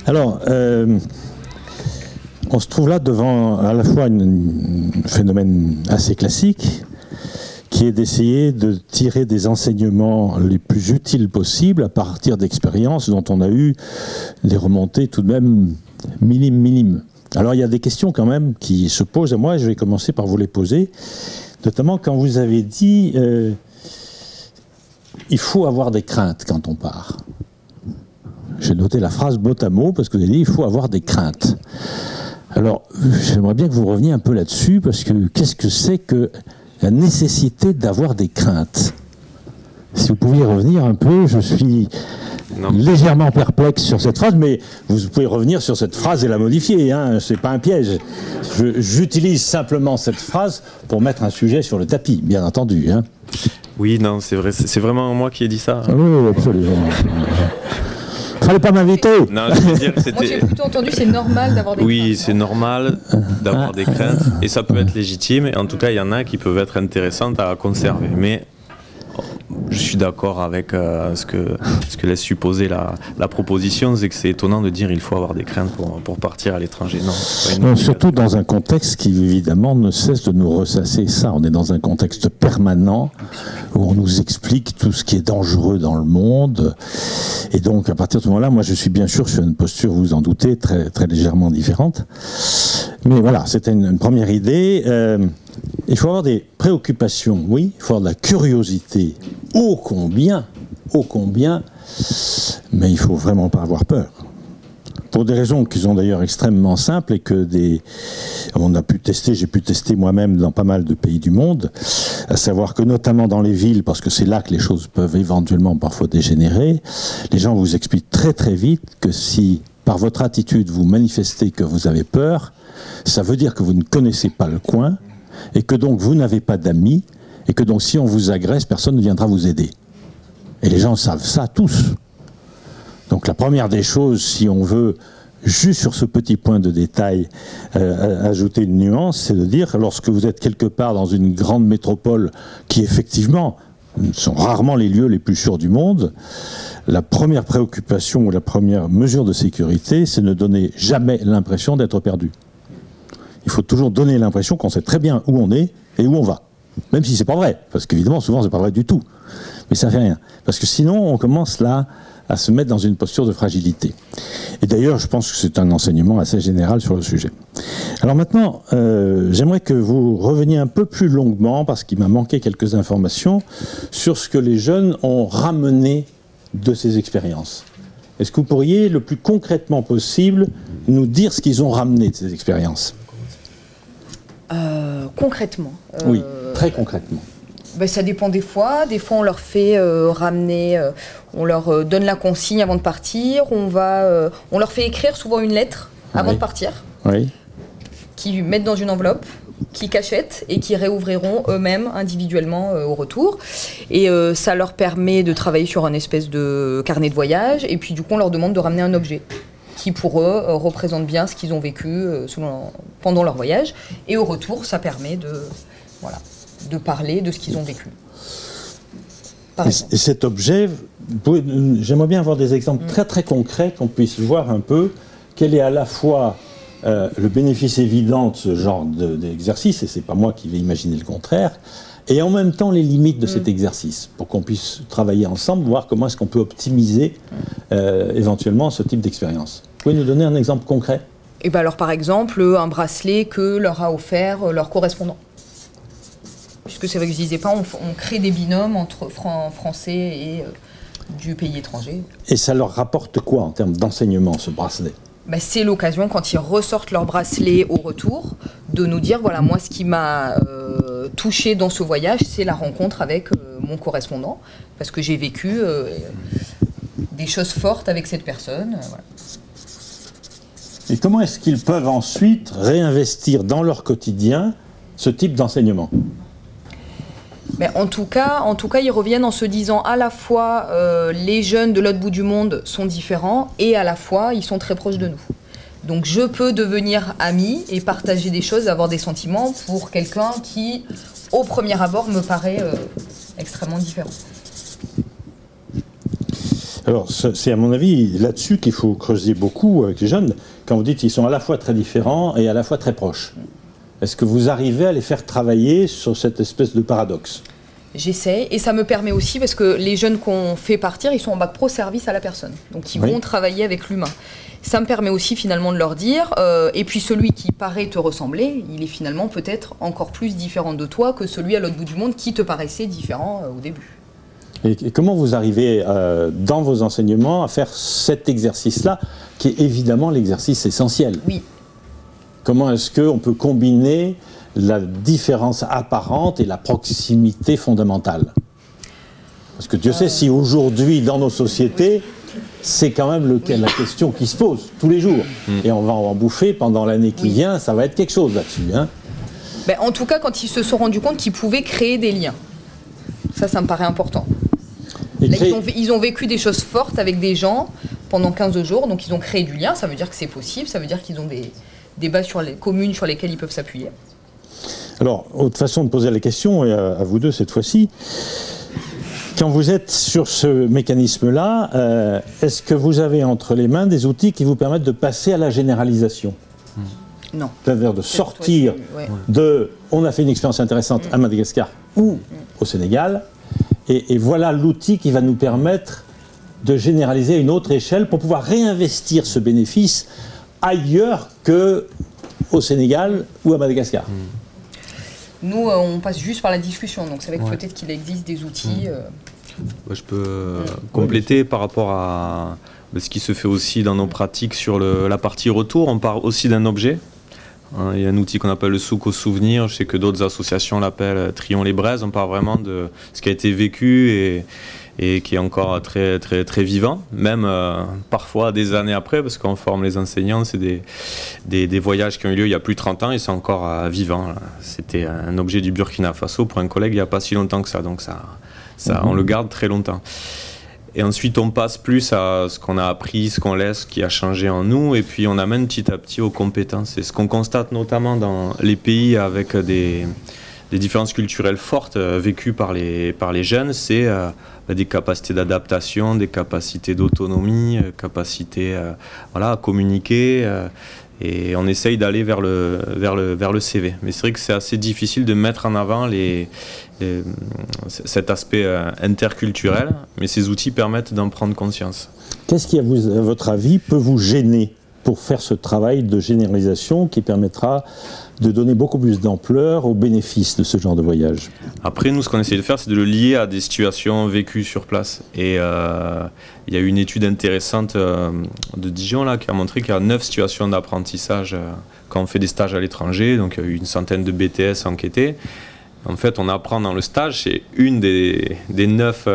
Alors, on se trouve là devant à la fois un phénomène assez classique, qui est d'essayer de tirer des enseignements les plus utiles possibles à partir d'expériences dont on a eu des remontées tout de même minimes. Alors il y a des questions quand même qui se posent à moi, et je vais commencer par vous les poser, notamment quand vous avez dit il faut avoir des craintes quand on part. J'ai noté la phrase mot à mot parce que vous avez dit il faut avoir des craintes. Alors j'aimerais bien que vous reveniez un peu là-dessus, parce que qu'est-ce que c'est que la nécessité d'avoir des craintes? Si vous pouviez revenir un peu, je suis légèrement perplexe sur cette phrase, mais vous pouvez revenir sur cette phrase et la modifier, hein, c'est pas un piège. J'utilise simplement cette phrase pour mettre un sujet sur le tapis, bien entendu. Hein. Oui, non, c'est vrai, c'est vraiment moi qui ai dit ça. Oui, absolument. Fallait pas m'inviter. Non, je veux dire, moi j'ai plutôt entendu c'est normal d'avoir des craintes. Oui, c'est normal d'avoir des craintes et ça peut être légitime. Et en tout cas, il y en a qui peuvent être intéressantes à conserver. Mais je suis d'accord avec ce que laisse supposer la proposition, c'est que c'est étonnant de dire il faut avoir des craintes pour partir à l'étranger. Non, surtout dans un contexte qui évidemment ne cesse de nous ressasser ça. On est dans un contexte permanent où on nous explique tout ce qui est dangereux dans le monde. Et donc à partir de ce moment-là, moi je suis bien sûr sur une posture, vous en doutez, très, très légèrement différente. Mais voilà, c'était une première idée. Il faut avoir des préoccupations, oui, il faut avoir de la curiosité, ô combien, mais il faut vraiment pas avoir peur. Pour des raisons qui sont d'ailleurs extrêmement simples et que on a pu tester, j'ai pu tester moi-même dans pas mal de pays du monde, à savoir que notamment dans les villes, parce que c'est là que les choses peuvent éventuellement parfois dégénérer, les gens vous expliquent très très vite que si par votre attitude vous manifestez que vous avez peur, ça veut dire que vous ne connaissez pas le coin, et que donc vous n'avez pas d'amis, et que donc si on vous agresse, personne ne viendra vous aider. Et les gens savent ça tous. Donc la première des choses, si on veut, juste sur ce petit point de détail, ajouter une nuance, c'est de dire, lorsque vous êtes quelque part dans une grande métropole, qui effectivement sont rarement les lieux les plus sûrs du monde, la première préoccupation ou la première mesure de sécurité, c'est ne donner jamais l'impression d'être perdu. Il faut toujours donner l'impression qu'on sait très bien où on est et où on va. Même si c'est pas vrai, parce qu'évidemment, souvent, c'est pas vrai du tout. Mais ça fait rien. Parce que sinon, on commence là à se mettre dans une posture de fragilité. Et d'ailleurs, je pense que c'est un enseignement assez général sur le sujet. Alors maintenant, j'aimerais que vous reveniez un peu plus longuement, parce qu'il m'a manqué quelques informations, sur ce que les jeunes ont ramené de ces expériences. Est-ce que vous pourriez, le plus concrètement possible, nous dire ce qu'ils ont ramené de ces expériences ? Concrètement Oui, très concrètement. Ben, ça dépend des fois. Des fois, on leur fait ramener, on leur donne la consigne avant de partir. On leur fait écrire souvent une lettre avant de partir, qu'ils mettent dans une enveloppe, qu'ils cachettent et qui réouvriront eux-mêmes individuellement au retour. Et ça leur permet de travailler sur un espèce de carnet de voyage. Et puis, du coup, on leur demande de ramener un objet qui pour eux représente bien ce qu'ils ont vécu pendant leur voyage. Et au retour, ça permet de parler de ce qu'ils ont vécu. Et cet objet, j'aimerais bien avoir des exemples très très concrets, qu'on puisse voir un peu quel est à la fois le bénéfice évident de ce genre d'exercice, et c'est pas moi qui vais imaginer le contraire, et en même temps les limites de cet exercice, pour qu'on puisse travailler ensemble, voir comment est-ce qu'on peut optimiser éventuellement ce type d'expérience. Vous pouvez nous donner un exemple concret ? Et ben alors par exemple, un bracelet que leur a offert leur correspondant. Puisque c'est vrai que je disais pas, on crée des binômes entre français et du pays étranger. Et ça leur rapporte quoi en termes d'enseignement, ce bracelet ? Ben, c'est l'occasion, quand ils ressortent leur bracelet au retour, de nous dire, voilà, moi ce qui m'a touché dans ce voyage, c'est la rencontre avec mon correspondant, parce que j'ai vécu des choses fortes avec cette personne. Voilà. Et comment est-ce qu'ils peuvent ensuite réinvestir dans leur quotidien ce type d'enseignement ? Mais en tout cas, ils reviennent en se disant à la fois les jeunes de l'autre bout du monde sont différents et à la fois ils sont très proches de nous. Donc je peux devenir ami et partager des choses, avoir des sentiments pour quelqu'un qui, au premier abord, me paraît extrêmement différent. Alors, c'est à mon avis là-dessus qu'il faut creuser beaucoup avec les jeunes. Quand vous dites qu'ils sont à la fois très différents et à la fois très proches, est-ce que vous arrivez à les faire travailler sur cette espèce de paradoxe? J'essaie, et ça me permet aussi, parce que les jeunes qu'on fait partir, ils sont en bac pro service à la personne. Donc ils vont travailler avec l'humain. Ça me permet aussi finalement de leur dire, et puis celui qui paraît te ressembler, il est finalement peut-être encore plus différent de toi que celui à l'autre bout du monde qui te paraissait différent au début. Et comment vous arrivez dans vos enseignements à faire cet exercice-là, qui est évidemment l'exercice essentiel? Oui. Comment est-ce qu'on peut combiner la différence apparente et la proximité fondamentale? Parce que Dieu sait si aujourd'hui, dans nos sociétés, c'est quand même la question qui se pose tous les jours. Et on va en bouffer pendant l'année qui vient, ça va être quelque chose là-dessus. Hein. Ben, en tout cas, quand ils se sont rendus compte qu'ils pouvaient créer des liens. Ça me paraît important. Là, ils ont vécu des choses fortes avec des gens pendant 15 jours, donc ils ont créé du lien, ça veut dire que c'est possible, ça veut dire qu'ils ont des bases communes sur lesquelles ils peuvent s'appuyer. Alors, autre façon de poser la question, et à vous deux cette fois-ci, quand vous êtes sur ce mécanisme-là, est-ce que vous avez entre les mains des outils qui vous permettent de passer à la généralisation? Non. C'est-à-dire de sortir de « on a fait une expérience intéressante à Madagascar ou au Sénégal », et voilà l'outil qui va nous permettre de généraliser à une autre échelle pour pouvoir réinvestir ce bénéfice ailleurs qu'au Sénégal ou à Madagascar. Nous, on passe juste par la discussion, donc c'est vrai que peut-être qu'il existe des outils... Je peux compléter par rapport à ce qui se fait aussi dans nos pratiques sur la partie retour. On part aussi d'un objet. Il y a un outil qu'on appelle le souk au souvenir. Je sais que d'autres associations l'appellent Trions les braises. On part vraiment de ce qui a été vécu et qui est encore très, très, très vivant, même parfois des années après, parce qu'on forme les enseignants, c'est des voyages qui ont eu lieu il y a plus de 30 ans et c'est encore vivant. C'était un objet du Burkina Faso pour un collègue il n'y a pas si longtemps que ça, donc ça on le garde très longtemps. Et ensuite, on passe plus à ce qu'on a appris, ce qu'on laisse, ce qui a changé en nous, et puis on amène petit à petit aux compétences. Et ce qu'on constate notamment dans les pays avec des différences culturelles fortes vécues par les jeunes, c'est des capacités d'adaptation, des capacités d'autonomie, capacités à communiquer. Et on essaye d'aller vers le CV. Mais c'est vrai que c'est assez difficile de mettre en avant cet aspect interculturel, mais ces outils permettent d'en prendre conscience. Qu'est-ce qui, à votre avis, peut vous gêner pour faire ce travail de généralisation qui permettra de donner beaucoup plus d'ampleur aux bénéfices de ce genre de voyage? Après, nous, ce qu'on essaie de faire, c'est de le lier à des situations vécues sur place. Et il y a eu une étude intéressante de Dijon là, qui a montré qu'il y a 9 situations d'apprentissage quand on fait des stages à l'étranger. Donc, il y a eu une centaine de BTS enquêtés. En fait, on apprend dans le stage, c'est une des 9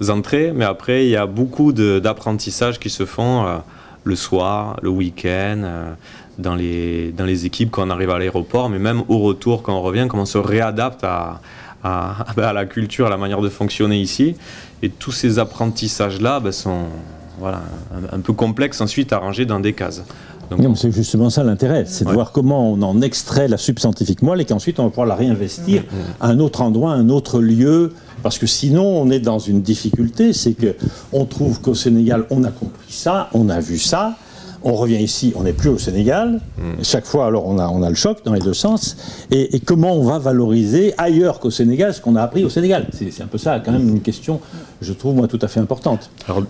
entrées. Mais après, il y a beaucoup d'apprentissages qui se font le soir, le week-end, dans les équipes quand on arrive à l'aéroport, mais même au retour quand on revient, comment on se réadapte à la culture, à la manière de fonctionner ici. Et tous ces apprentissages-là sont un peu complexes ensuite à ranger dans des cases. Donc, c'est justement ça l'intérêt, c'est de voir comment on en extrait la substantifique moelle et qu'ensuite on va pouvoir la réinvestir à un autre endroit, à un autre lieu, parce que sinon on est dans une difficulté, c'est qu'on trouve qu'au Sénégal on a compris ça, on a vu ça, on revient ici, on n'est plus au Sénégal, chaque fois alors on a le choc dans les deux sens, et comment on va valoriser ailleurs qu'au Sénégal ce qu'on a appris au Sénégal. C'est un peu ça quand même une question, je trouve moi tout à fait importante. Alors,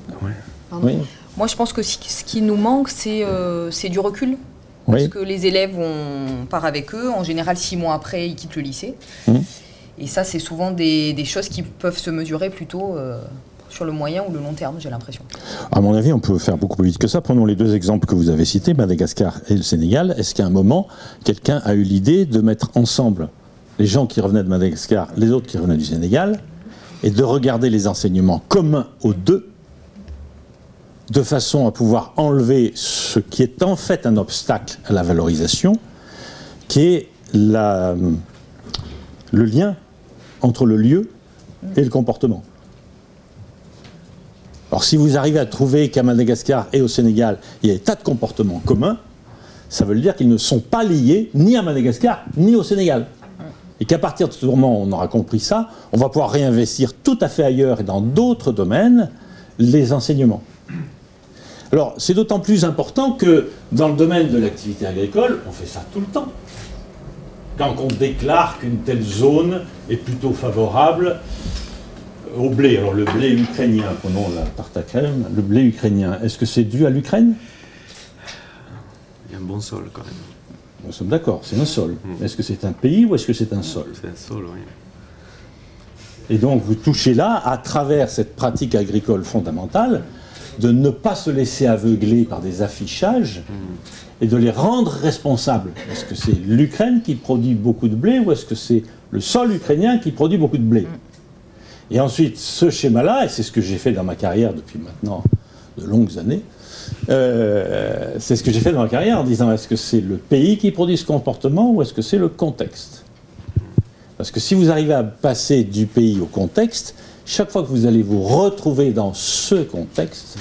oui. Moi, je pense que ce qui nous manque, c'est du recul. Parce que les élèves, on part avec eux. En général, 6 mois après, ils quittent le lycée. Et ça, c'est souvent des choses qui peuvent se mesurer plutôt sur le moyen ou le long terme, j'ai l'impression. À mon avis, on peut faire beaucoup plus vite que ça. Prenons les 2 exemples que vous avez cités, Madagascar et le Sénégal. Est-ce qu'à un moment, quelqu'un a eu l'idée de mettre ensemble les gens qui revenaient de Madagascar, les autres qui revenaient du Sénégal, et de regarder les enseignements communs aux deux, de façon à pouvoir enlever ce qui est en fait un obstacle à la valorisation, qui est le lien entre le lieu et le comportement. Alors si vous arrivez à trouver qu'à Madagascar et au Sénégal, il y a des tas de comportements communs, ça veut dire qu'ils ne sont pas liés ni à Madagascar, ni au Sénégal. Et qu'à partir de ce moment où on aura compris ça, on va pouvoir réinvestir tout à fait ailleurs et dans d'autres domaines les enseignements. Alors, c'est d'autant plus important que dans le domaine de l'activité agricole, on fait ça tout le temps. Quand on déclare qu'une telle zone est plutôt favorable au blé. Alors, le blé ukrainien, prenons la tarte à crème, le blé ukrainien, est-ce que c'est dû à l'Ukraine? Il y a un bon sol quand même. Nous sommes d'accord, c'est un sol. Est-ce que c'est un pays ou est-ce que c'est un sol? C'est un sol, oui. Et donc vous touchez là, à travers cette pratique agricole fondamentale, de ne pas se laisser aveugler par des affichages et de les rendre responsables. Est-ce que c'est l'Ukraine qui produit beaucoup de blé ou est-ce que c'est le sol ukrainien qui produit beaucoup de blé? Et ensuite, ce schéma-là, et c'est ce que j'ai fait dans ma carrière depuis maintenant de longues années, c'est ce que j'ai fait dans ma carrière en disant est-ce que c'est le pays qui produit ce comportement ou est-ce que c'est le contexte? Parce que si vous arrivez à passer du pays au contexte, chaque fois que vous allez vous retrouver dans ce contexte,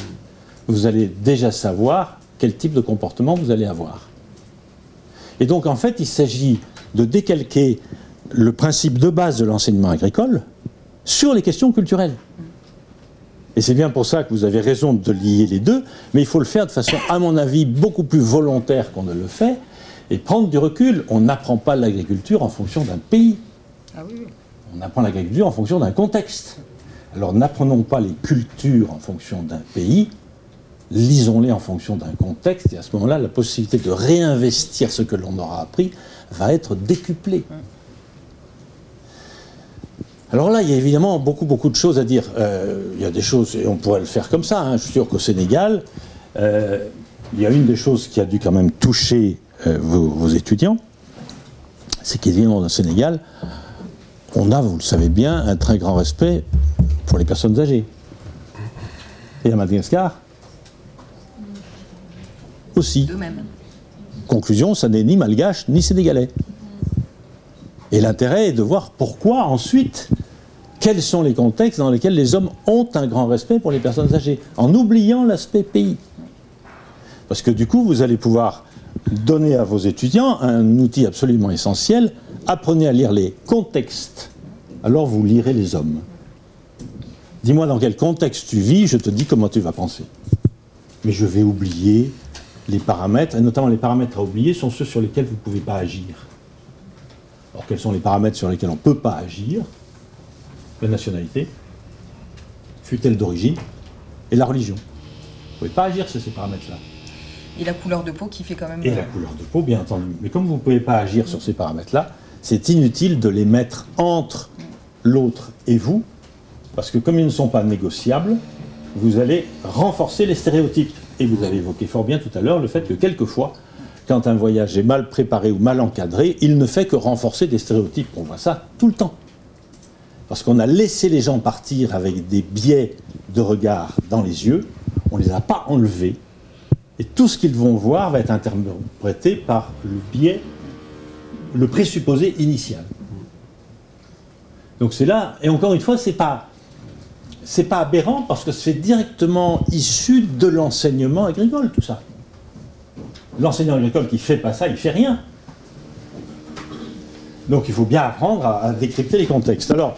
vous allez déjà savoir quel type de comportement vous allez avoir. Et donc en fait, il s'agit de décalquer le principe de base de l'enseignement agricole sur les questions culturelles. Et c'est bien pour ça que vous avez raison de lier les deux, mais il faut le faire de façon, à mon avis, beaucoup plus volontaire qu'on ne le fait, et prendre du recul. On n'apprend pas l'agriculture en fonction d'un pays. Ah oui. On apprend l'agriculture en fonction d'un contexte. Alors n'apprenons pas les cultures en fonction d'un pays, lisons-les en fonction d'un contexte, et à ce moment-là, la possibilité de réinvestir ce que l'on aura appris va être décuplée. Alors là, il y a évidemment beaucoup de choses à dire. Il y a des choses, et on pourrait le faire comme ça, hein. Je suis sûr qu'au Sénégal, il y a une des choses qui a dû quand même toucher vos étudiants, c'est qu'évidemment, au Sénégal, on a, vous le savez bien, un très grand respect pour les personnes âgées. Et à Madagascar aussi. De même. Conclusion, ça n'est ni malgache ni sénégalais. Et l'intérêt est de voir pourquoi ensuite, quels sont les contextes dans lesquels les hommes ont un grand respect pour les personnes âgées, en oubliant l'aspect pays. Parce que du coup, vous allez pouvoir donner à vos étudiants un outil absolument essentiel. Apprenez à lire les contextes, alors vous lirez les hommes. Dis-moi dans quel contexte tu vis, je te dis comment tu vas penser. Mais je vais oublier les paramètres, et notamment les paramètres à oublier sont ceux sur lesquels vous ne pouvez pas agir. Alors quels sont les paramètres sur lesquels on ne peut pas agir? La nationalité, fut-elle d'origine, et la religion. Vous ne pouvez pas agir sur ces paramètres-là. Et la couleur de peau qui fait quand même... Et la couleur de peau, bien entendu. Mais comme vous ne pouvez pas agir sur ces paramètres-là, c'est inutile de les mettre entre l'autre et vous, parce que comme ils ne sont pas négociables, vous allez renforcer les stéréotypes. Et vous avez évoqué fort bien tout à l'heure le fait que quelquefois, quand un voyage est mal préparé ou mal encadré, il ne fait que renforcer des stéréotypes. On voit ça tout le temps. Parce qu'on a laissé les gens partir avec des biais de regard dans les yeux, on ne les a pas enlevés, et tout ce qu'ils vont voir va être interprété par le biais, le présupposé initial. Donc c'est là, et encore une fois, c'est pas aberrant parce que c'est directement issu de l'enseignement agricole, tout ça. L'enseignant agricole qui ne fait pas ça, il ne fait rien. Donc il faut bien apprendre à décrypter les contextes. Alors,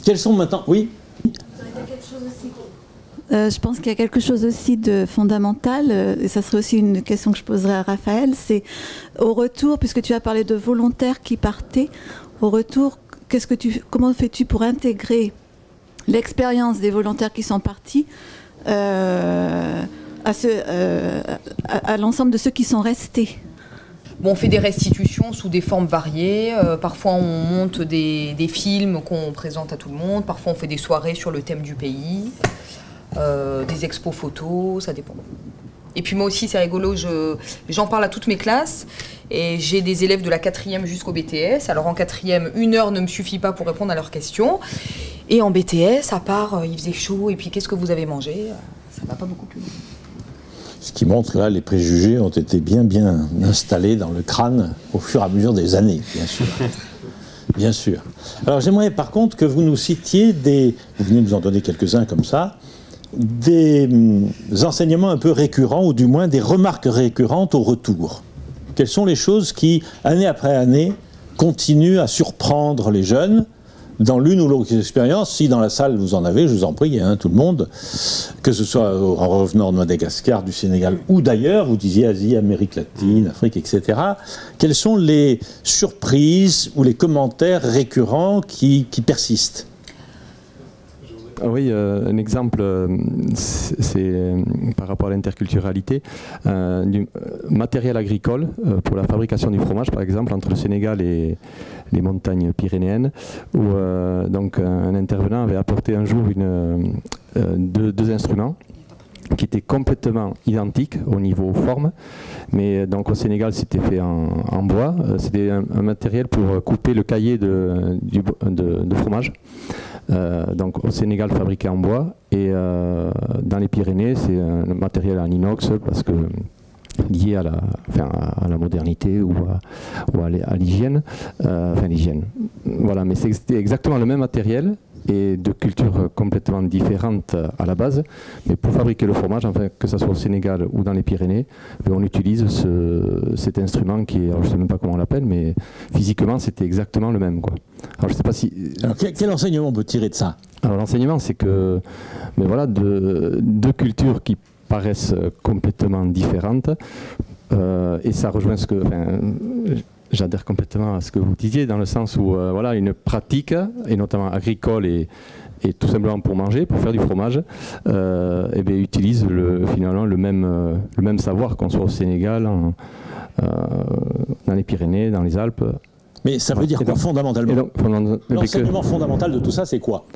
quels sont maintenant... Oui ? Je pense qu'il y a quelque chose aussi de fondamental, et ça serait aussi une question que je poserais à Raphaël, c'est au retour, puisque tu as parlé de volontaires qui partaient, au retour, comment fais-tu pour intégrer l'expérience des volontaires qui sont partis à l'ensemble de ceux qui sont restés? Bon, on fait des restitutions sous des formes variées. Parfois, on monte des films qu'on présente à tout le monde. Parfois, on fait des soirées sur le thème du pays. Des expos photos, ça dépend. Et puis moi aussi, c'est rigolo, j'en parle à toutes mes classes. Et j'ai des élèves de la 4e jusqu'au BTS. Alors en 4e, 1 heure ne me suffit pas pour répondre à leurs questions. Et en BTS, à part, il faisait chaud, et puis qu'est-ce que vous avez mangé? Ça va pas beaucoup plus loin. Ce qui montre que là, les préjugés ont été bien installés dans le crâne au fur et à mesure des années, bien sûr. Bien sûr. Alors j'aimerais par contre que vous nous citiez vous venez de nous en donner quelques-uns comme ça, des enseignements un peu récurrents, ou du moins des remarques récurrentes au retour. Quelles sont les choses qui, année après année, continuent à surprendre les jeunes dans l'une ou l'autre expérience? Si dans la salle vous en avez, je vous en prie, hein, tout le monde, que ce soit en revenant de Madagascar, du Sénégal ou d'ailleurs, vous disiez Asie, Amérique latine, Afrique, etc. Quelles sont les surprises ou les commentaires récurrents qui persistent? Oui, un exemple, c'est par rapport à l'interculturalité, du matériel agricole pour la fabrication du fromage, par exemple, entre le Sénégal et les montagnes pyrénéennes, où donc un intervenant avait apporté un jour deux instruments qui étaient complètement identiques au niveau forme, mais donc au Sénégal c'était fait en bois. C'était un matériel pour couper le caillé de fromage. Donc au Sénégal fabriqué en bois, et dans les Pyrénées c'est un matériel en inox parce que lié à la modernité ou à l'hygiène, l'hygiène. Voilà, mais c'était exactement le même matériel et de culture complètement différente à la base, mais pour fabriquer le fromage, enfin, que ce soit au Sénégal ou dans les Pyrénées, on utilise cet instrument qui est, alors je ne sais même pas comment on l'appelle, mais physiquement c'était exactement le même, quoi. Alors je sais pas si. Alors, quel enseignement on peut tirer de ça? Alors l'enseignement, c'est que, mais voilà, deux cultures qui paraissent complètement différentes, et ça rejoint ce que. J'adhère complètement à ce que vous disiez, dans le sens où voilà, une pratique, et notamment agricole et tout simplement pour manger, pour faire du fromage, et bien, utilise finalement le même savoir, qu'on soit au Sénégal, dans les Pyrénées, dans les Alpes. Mais ça veut dire quoi fondamentalement? L'enseignement fondamental de tout ça, c'est quoi?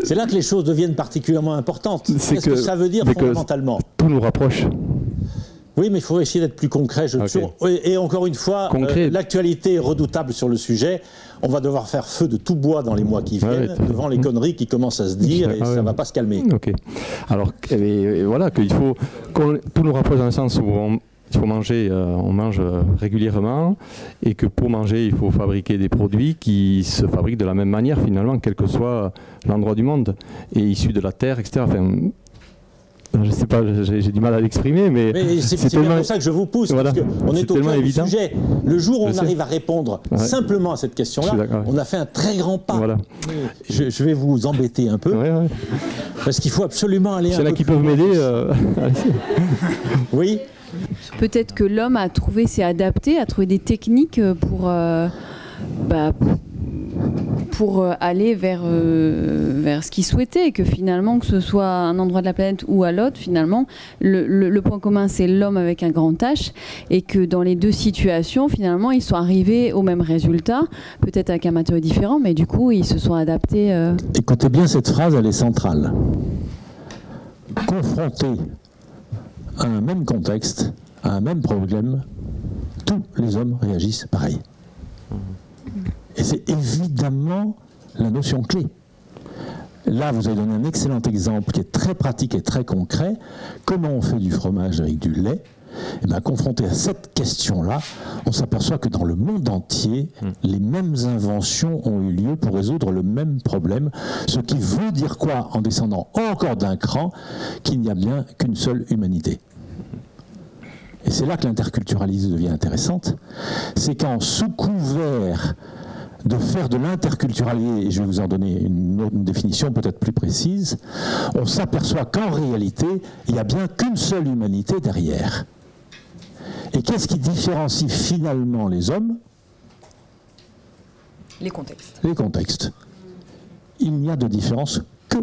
C'est là que les choses deviennent particulièrement importantes. Qu'est-ce que ça veut dire fondamentalement? Tout nous rapproche. Oui, mais il faut essayer d'être plus concret. Et encore une fois, l'actualité est redoutable sur le sujet. On va devoir faire feu de tout bois dans les mois qui viennent, devant les conneries qui commencent à se dire, et ça ne va pas se calmer. Ok. Alors, voilà, qu'il faut tout nous rapproche dans le sens où il faut manger, on mange régulièrement, et que pour manger, il faut fabriquer des produits qui se fabriquent de la même manière finalement, quel que soit l'endroit du monde, et issus de la terre, etc. Enfin, je ne sais pas, j'ai du mal à l'exprimer, mais c'est bien pour ça que je vous pousse, voilà, parce qu'on est au cœur du sujet. Le jour où on arrive à répondre simplement à cette question-là, on a fait un très grand pas. Voilà. Je vais vous embêter un peu, parce qu'il faut absolument aller un peu. C'est là qui peuvent m'aider. Oui. Peut-être que l'homme s'est adapté, a trouvé des techniques pour aller vers ce qu'il souhaitait, et que finalement, que ce soit à un endroit de la planète ou à l'autre, finalement, le point commun, c'est l'homme avec un grand H, et que dans les deux situations, finalement, ils sont arrivés au même résultat, peut-être avec un matériau différent, mais du coup, ils se sont adaptés. Écoutez bien, cette phrase, elle est centrale. Confrontés à un même contexte, à un même problème, tous les hommes réagissent pareil. Et c'est évidemment la notion clé. Là, vous avez donné un excellent exemple qui est très pratique et très concret. Comment on fait du fromage avec du lait? Et bien, confronté à cette question-là, on s'aperçoit que dans le monde entier, les mêmes inventions ont eu lieu pour résoudre le même problème. Ce qui veut dire quoi, en descendant encore d'un cran, qu'il n'y a bien qu'une seule humanité. Et c'est là que l'interculturalisme devient intéressante. C'est qu'en sous couvert de faire de l'interculturalisme, et je vais vous en donner une définition peut-être plus précise, on s'aperçoit qu'en réalité, il n'y a bien qu'une seule humanité derrière. Et qu'est-ce qui différencie finalement les hommes? Les contextes. Les contextes. Il n'y a de différence que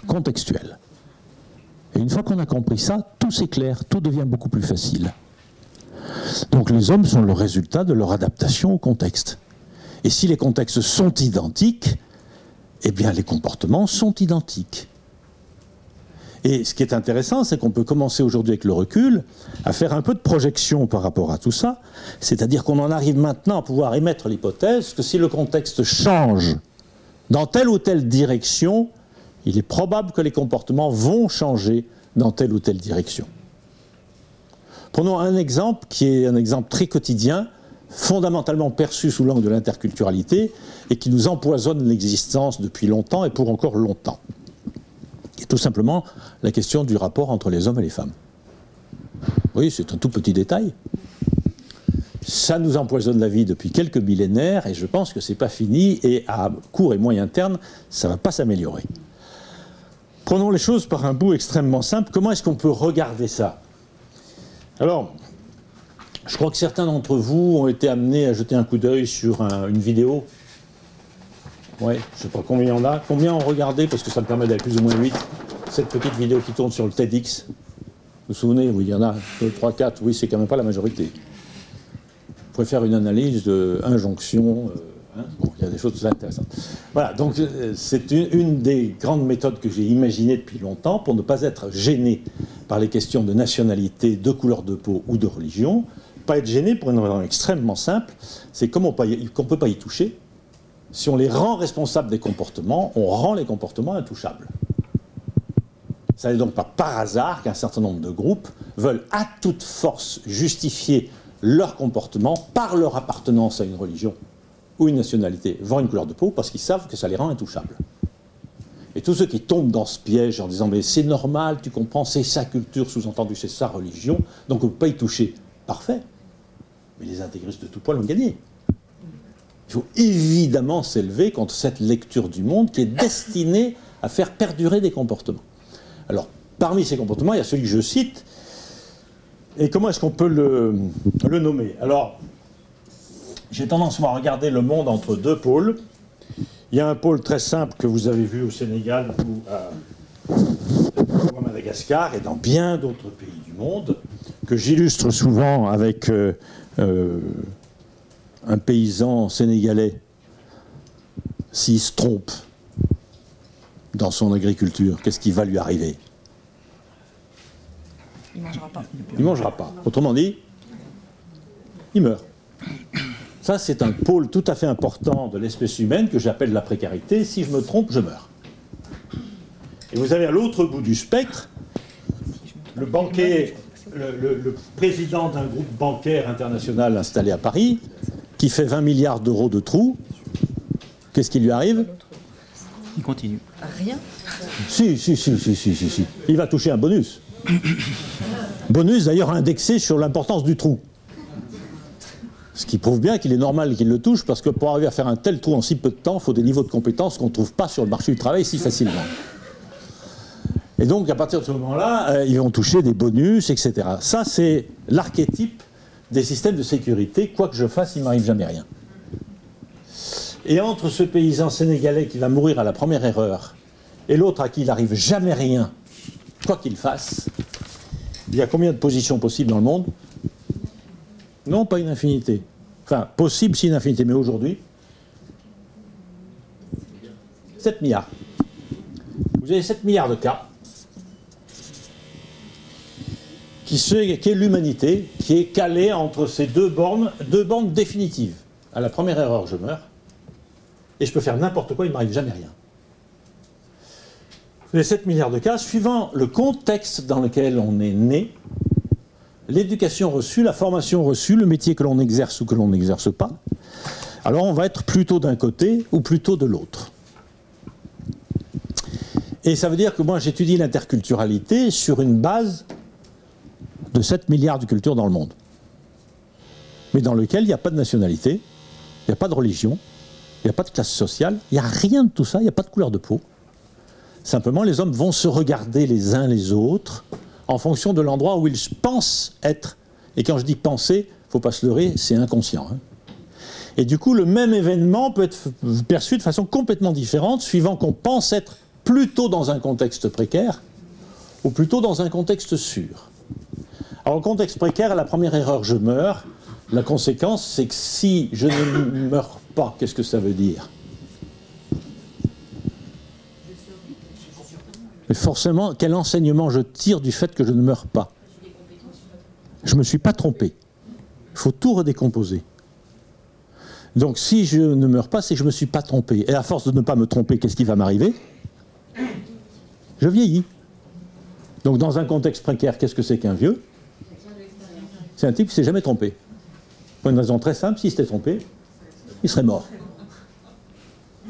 contextuelle. Et une fois qu'on a compris ça, tout s'éclaire, tout devient beaucoup plus facile. Donc les hommes sont le résultat de leur adaptation au contexte. Et si les contextes sont identiques, eh bien les comportements sont identiques. Et ce qui est intéressant, c'est qu'on peut commencer aujourd'hui avec le recul à faire un peu de projection par rapport à tout ça, c'est-à-dire qu'on en arrive maintenant à pouvoir émettre l'hypothèse que si le contexte change dans telle ou telle direction, il est probable que les comportements vont changer dans telle ou telle direction. Prenons un exemple qui est un exemple très quotidien, fondamentalement perçue sous l'angle de l'interculturalité et qui nous empoisonne l'existence depuis longtemps et pour encore longtemps. Et tout simplement la question du rapport entre les hommes et les femmes. Oui, c'est un tout petit détail. Ça nous empoisonne la vie depuis quelques millénaires et je pense que c'est pas fini et à court et moyen terme, ça va pas s'améliorer. Prenons les choses par un bout extrêmement simple. Comment est-ce qu'on peut regarder ça? Alors, je crois que certains d'entre vous ont été amenés à jeter un coup d'œil sur une vidéo. Oui, je ne sais pas combien il y en a. Combien ont regardé, parce que ça me permet d'aller plus ou moins vite, cette petite vidéo qui tourne sur le TEDx. Vous vous souvenez? Oui, il y en a 2, 3, 4. Oui, c'est quand même pas la majorité. Vous pouvez faire une analyse de injonction. Bon, il y a des choses intéressantes. Voilà, donc c'est une des grandes méthodes que j'ai imaginées depuis longtemps pour ne pas être gêné par les questions de nationalité, de couleur de peau ou de religion. Pas être gêné pour une raison extrêmement simple, c'est qu'on ne peut pas y toucher. Si on les rend responsables des comportements, on rend les comportements intouchables. Ça n'est donc pas par hasard qu'un certain nombre de groupes veulent à toute force justifier leur comportement par leur appartenance à une religion ou une nationalité, voire une couleur de peau, parce qu'ils savent que ça les rend intouchables. Et tous ceux qui tombent dans ce piège en disant « mais c'est normal, tu comprends, c'est sa culture, sous-entendu c'est sa religion, donc on ne peut pas y toucher ». Parfait. Mais les intégristes de tout poil ont gagné. Il faut évidemment s'élever contre cette lecture du monde qui est destinée à faire perdurer des comportements. Alors, parmi ces comportements, il y a celui que je cite. Et comment est-ce qu'on peut le nommer? Alors, j'ai tendance à regarder le monde entre deux pôles. Il y a un pôle très simple que vous avez vu au Sénégal ou à Madagascar et dans bien d'autres pays du monde, que j'illustre souvent avec un paysan sénégalais. S'il se trompe dans son agriculture, qu'est-ce qui va lui arriver? Il ne mangera pas. Il ne mangera pas. Autrement dit, il meurt. Ça, c'est un pôle tout à fait important de l'espèce humaine que j'appelle la précarité. Si je me trompe, je meurs. Et vous avez à l'autre bout du spectre le banquier, le président d'un groupe bancaire international installé à Paris, qui fait 20 milliards d'euros de trous. Qu'est-ce qui lui arrive? Il continue. Rien. Si. Il va toucher un bonus. Bonus d'ailleurs indexé sur l'importance du trou. Ce qui prouve bien qu'il est normal qu'il le touche, parce que pour arriver à faire un tel trou en si peu de temps, il faut des niveaux de compétences qu'on ne trouve pas sur le marché du travail si facilement. Et donc, à partir de ce moment-là, ils vont toucher des bonus, etc. Ça, c'est l'archétype des systèmes de sécurité. Quoi que je fasse, il ne m'arrive jamais rien. Et entre ce paysan sénégalais qui va mourir à la première erreur et l'autre à qui il n'arrive jamais rien, quoi qu'il fasse, il y a combien de positions possibles dans le monde? Non, pas une infinité. Enfin, possible, si une infinité, mais aujourd'hui, 7 milliards. Vous avez 7 milliards de cas qui est l'humanité, qui est calée entre ces deux bornes définitives. À la première erreur, je meurs, et je peux faire n'importe quoi, il ne m'arrive jamais rien. Vous avez 7 milliards de cas, suivant le contexte dans lequel on est né, l'éducation reçue, la formation reçue, le métier que l'on exerce ou que l'on n'exerce pas, alors on va être plutôt d'un côté ou plutôt de l'autre. Et ça veut dire que moi j'étudie l'interculturalité sur une base de 7 milliards de cultures dans le monde, mais dans lequel il n'y a pas de nationalité, il n'y a pas de religion, il n'y a pas de classe sociale, il n'y a rien de tout ça, il n'y a pas de couleur de peau. Simplement, les hommes vont se regarder les uns les autres en fonction de l'endroit où ils pensent être. Et quand je dis penser, il ne faut pas se leurrer, c'est inconscient. Hein. Et du coup, le même événement peut être perçu de façon complètement différente, suivant qu'on pense être plutôt dans un contexte précaire ou plutôt dans un contexte sûr. Alors, le contexte précaire, à la première erreur, je meurs. La conséquence, c'est que si je ne meurs pas, qu'est-ce que ça veut dire? Et forcément, quel enseignement je tire du fait que je ne meurs pas? Je ne me suis pas trompé. Il faut tout redécomposer. Donc si je ne meurs pas, c'est que je ne me suis pas trompé. Et à force de ne pas me tromper, qu'est-ce qui va m'arriver? Je vieillis. Donc dans un contexte précaire, qu'est-ce que c'est qu'un vieux? C'est un type qui ne s'est jamais trompé. Pour une raison très simple, s'il s'était trompé, il serait mort.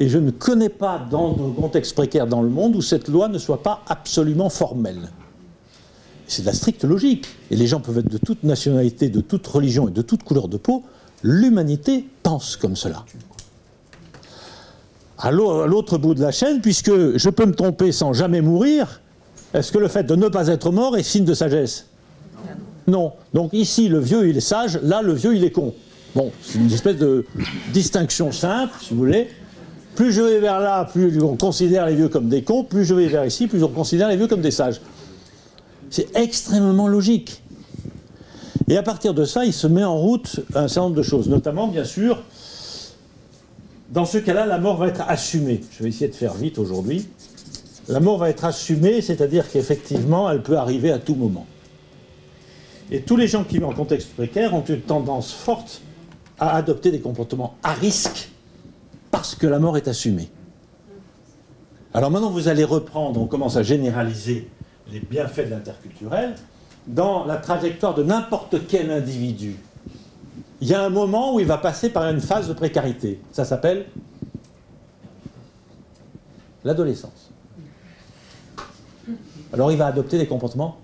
Et je ne connais pas dans un contexte précaire dans le monde où cette loi ne soit pas absolument formelle. C'est de la stricte logique. Et les gens peuvent être de toute nationalité, de toute religion et de toute couleur de peau. L'humanité pense comme cela. À l'autre bout de la chaîne, puisque je peux me tromper sans jamais mourir, est-ce que le fait de ne pas être mort est signe de sagesse? Non. Donc ici, le vieux, il est sage, là, le vieux, il est con. Bon, c'est une espèce de distinction simple, si vous voulez. Plus je vais vers là, plus on considère les vieux comme des cons, plus je vais vers ici, plus on considère les vieux comme des sages. C'est extrêmement logique. Et à partir de ça, il se met en route un certain nombre de choses, notamment, bien sûr, dans ce cas-là, la mort va être assumée. Je vais essayer de faire vite aujourd'hui. La mort va être assumée, c'est-à-dire qu'effectivement, elle peut arriver à tout moment. Et tous les gens qui vivent en contexte précaire ont une tendance forte à adopter des comportements à risque parce que la mort est assumée. Alors maintenant, vous allez reprendre, on commence à généraliser les bienfaits de l'interculturel dans la trajectoire de n'importe quel individu. Il y a un moment où il va passer par une phase de précarité. Ça s'appelle l'adolescence. Alors il va adopter des comportements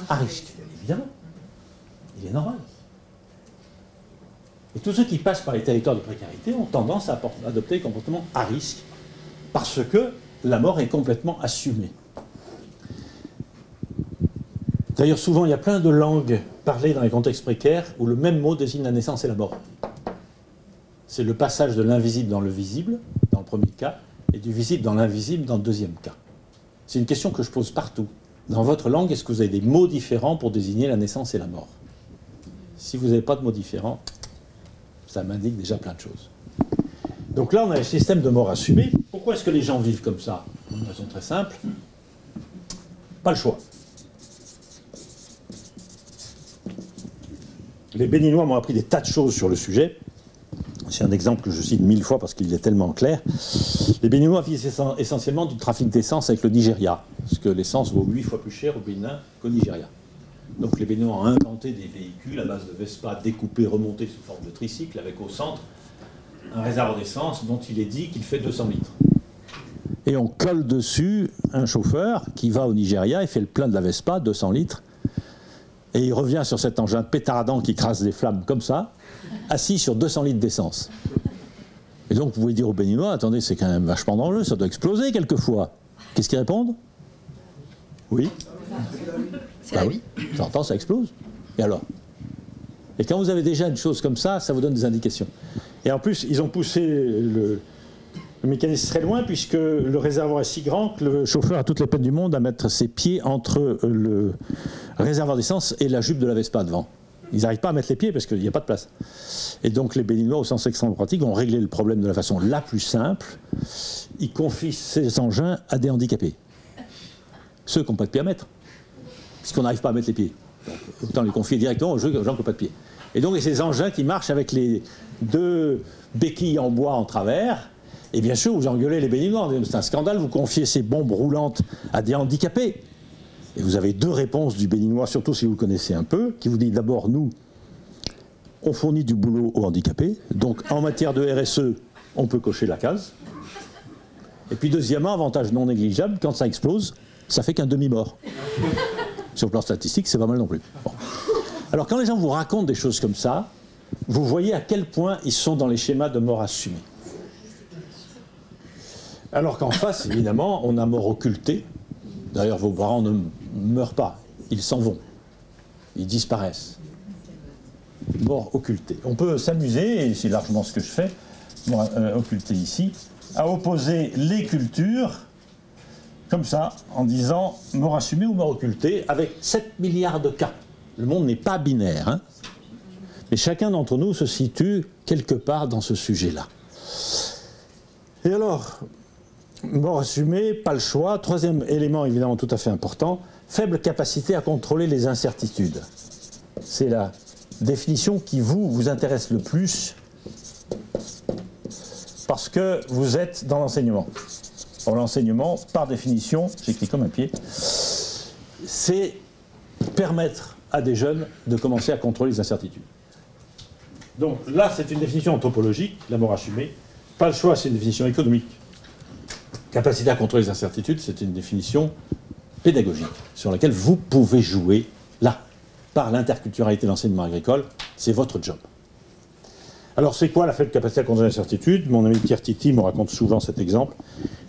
à risque. Évidemment. Il est normal. Et tous ceux qui passent par les territoires de précarité ont tendance à adopter des comportements à risque parce que la mort est complètement assumée. D'ailleurs, souvent, il y a plein de langues parlées dans les contextes précaires où le même mot désigne la naissance et la mort. C'est le passage de l'invisible dans le visible, dans le premier cas, et du visible dans l'invisible dans le deuxième cas. C'est une question que je pose partout. Dans votre langue, est-ce que vous avez des mots différents pour désigner la naissance et la mort? Si vous n'avez pas de mots différents, ça m'indique déjà plein de choses. Donc là, on a le système de mort assumé. Pourquoi est-ce que les gens vivent comme ça? Pour une raison très simple. Pas le choix. Les Béninois m'ont appris des tas de choses sur le sujet. C'est un exemple que je cite 1000 fois parce qu'il est tellement clair. Les Béninois vivent essentiellement du trafic d'essence avec le Nigeria, parce que l'essence vaut 8 fois plus cher au Bénin qu'au Nigeria. Donc les Béninois ont inventé des véhicules à base de Vespa découpés, remontés sous forme de tricycle, avec au centre un réservoir d'essence dont il est dit qu'il fait 200 litres. Et on colle dessus un chauffeur qui va au Nigeria et fait le plein de la Vespa, 200 litres, et il revient sur cet engin pétardant qui crase des flammes comme ça, assis sur 200 litres d'essence. Et donc vous pouvez dire aux Béninois, attendez, c'est quand même vachement dangereux, ça doit exploser quelquefois. Qu'est-ce qu'ils répondent? Oui. C'est la vie. Ça entend, ça explose. Et alors? Et quand vous avez déjà une chose comme ça, ça vous donne des indications. Et en plus, ils ont poussé le mécanisme très loin, puisque le réservoir est si grand que le chauffeur a toutes les peines du monde à mettre ses pieds entre le réservoir d'essence et la jupe de la Vespa devant. Ils n'arrivent pas à mettre les pieds parce qu'il n'y a pas de place. Et donc les Béninois, au sens extrêmement pratique, ont réglé le problème de la façon la plus simple. Ils confient ces engins à des handicapés. Ceux qui n'ont pas de pieds à mettre. Puisqu'on n'arrive pas à mettre les pieds. Donc, autant les confier directement aux gens qui n'ont pas de pieds. Et donc, il y a ces engins qui marchent avec les 2 béquilles en bois en travers. Et bien sûr, vous engueulez les Béninois. C'est un scandale, vous confiez ces bombes roulantes à des handicapés. Et vous avez 2 réponses du Béninois, surtout si vous le connaissez un peu, qui vous dit d'abord, nous, on fournit du boulot aux handicapés. Donc, en matière de RSE, on peut cocher la case. Et puis, deuxièmement, avantage non négligeable, quand ça explose, ça fait qu'un demi-mort. Sur le plan statistique, c'est pas mal non plus. Bon. Alors, quand les gens vous racontent des choses comme ça, vous voyez à quel point ils sont dans les schémas de mort assumée. Alors qu'en face, évidemment, on a mort occultée. D'ailleurs, vos parents ne meurent pas, ils s'en vont. Ils disparaissent. Mort occultée. On peut s'amuser, et c'est largement ce que je fais, mort occultée ici, à opposer les cultures, comme ça, en disant mort assumée ou mort occultée, avec 7 milliards de cas. Le monde n'est pas binaire, hein. Mais chacun d'entre nous se situe quelque part dans ce sujet-là. Et alors, mort assumée, pas le choix. 3e élément évidemment tout à fait important, faible capacité à contrôler les incertitudes. C'est la définition qui vous intéresse le plus parce que vous êtes dans l'enseignement. Or, l'enseignement, par définition, j'écris comme un pied, c'est permettre à des jeunes de commencer à contrôler les incertitudes. Donc là, c'est une définition anthropologique, la mort assumée. Pas le choix, c'est une définition économique. Capacité à contrôler les incertitudes, c'est une définition pédagogique sur laquelle vous pouvez jouer là, par l'interculturalité de l'enseignement agricole. C'est votre job. Alors, c'est quoi la faible capacité à contrôler l'incertitude? Mon ami Pierre Titi me raconte souvent cet exemple.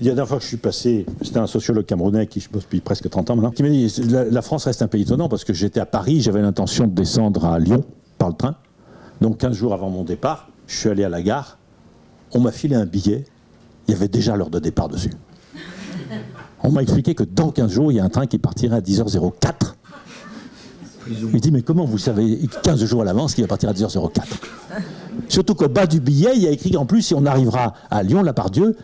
Il y a la dernière fois que je suis passé, c'était un sociologue camerounais avec qui je bosse depuis presque 30 ans maintenant, qui m'a dit la France reste un pays étonnant parce que j'étais à Paris, j'avais l'intention de descendre à Lyon par le train. Donc 15 jours avant mon départ, je suis allé à la gare, on m'a filé un billet, il y avait déjà l'heure de départ dessus. On m'a expliqué que dans 15 jours, il y a un train qui partirait à 10h04. Il dit, mais comment vous savez 15 jours à l'avance qu'il va partir à 10h04? Surtout qu'au bas du billet, il y a écrit qu'en plus, si on arrivera à Lyon, la Pardieu,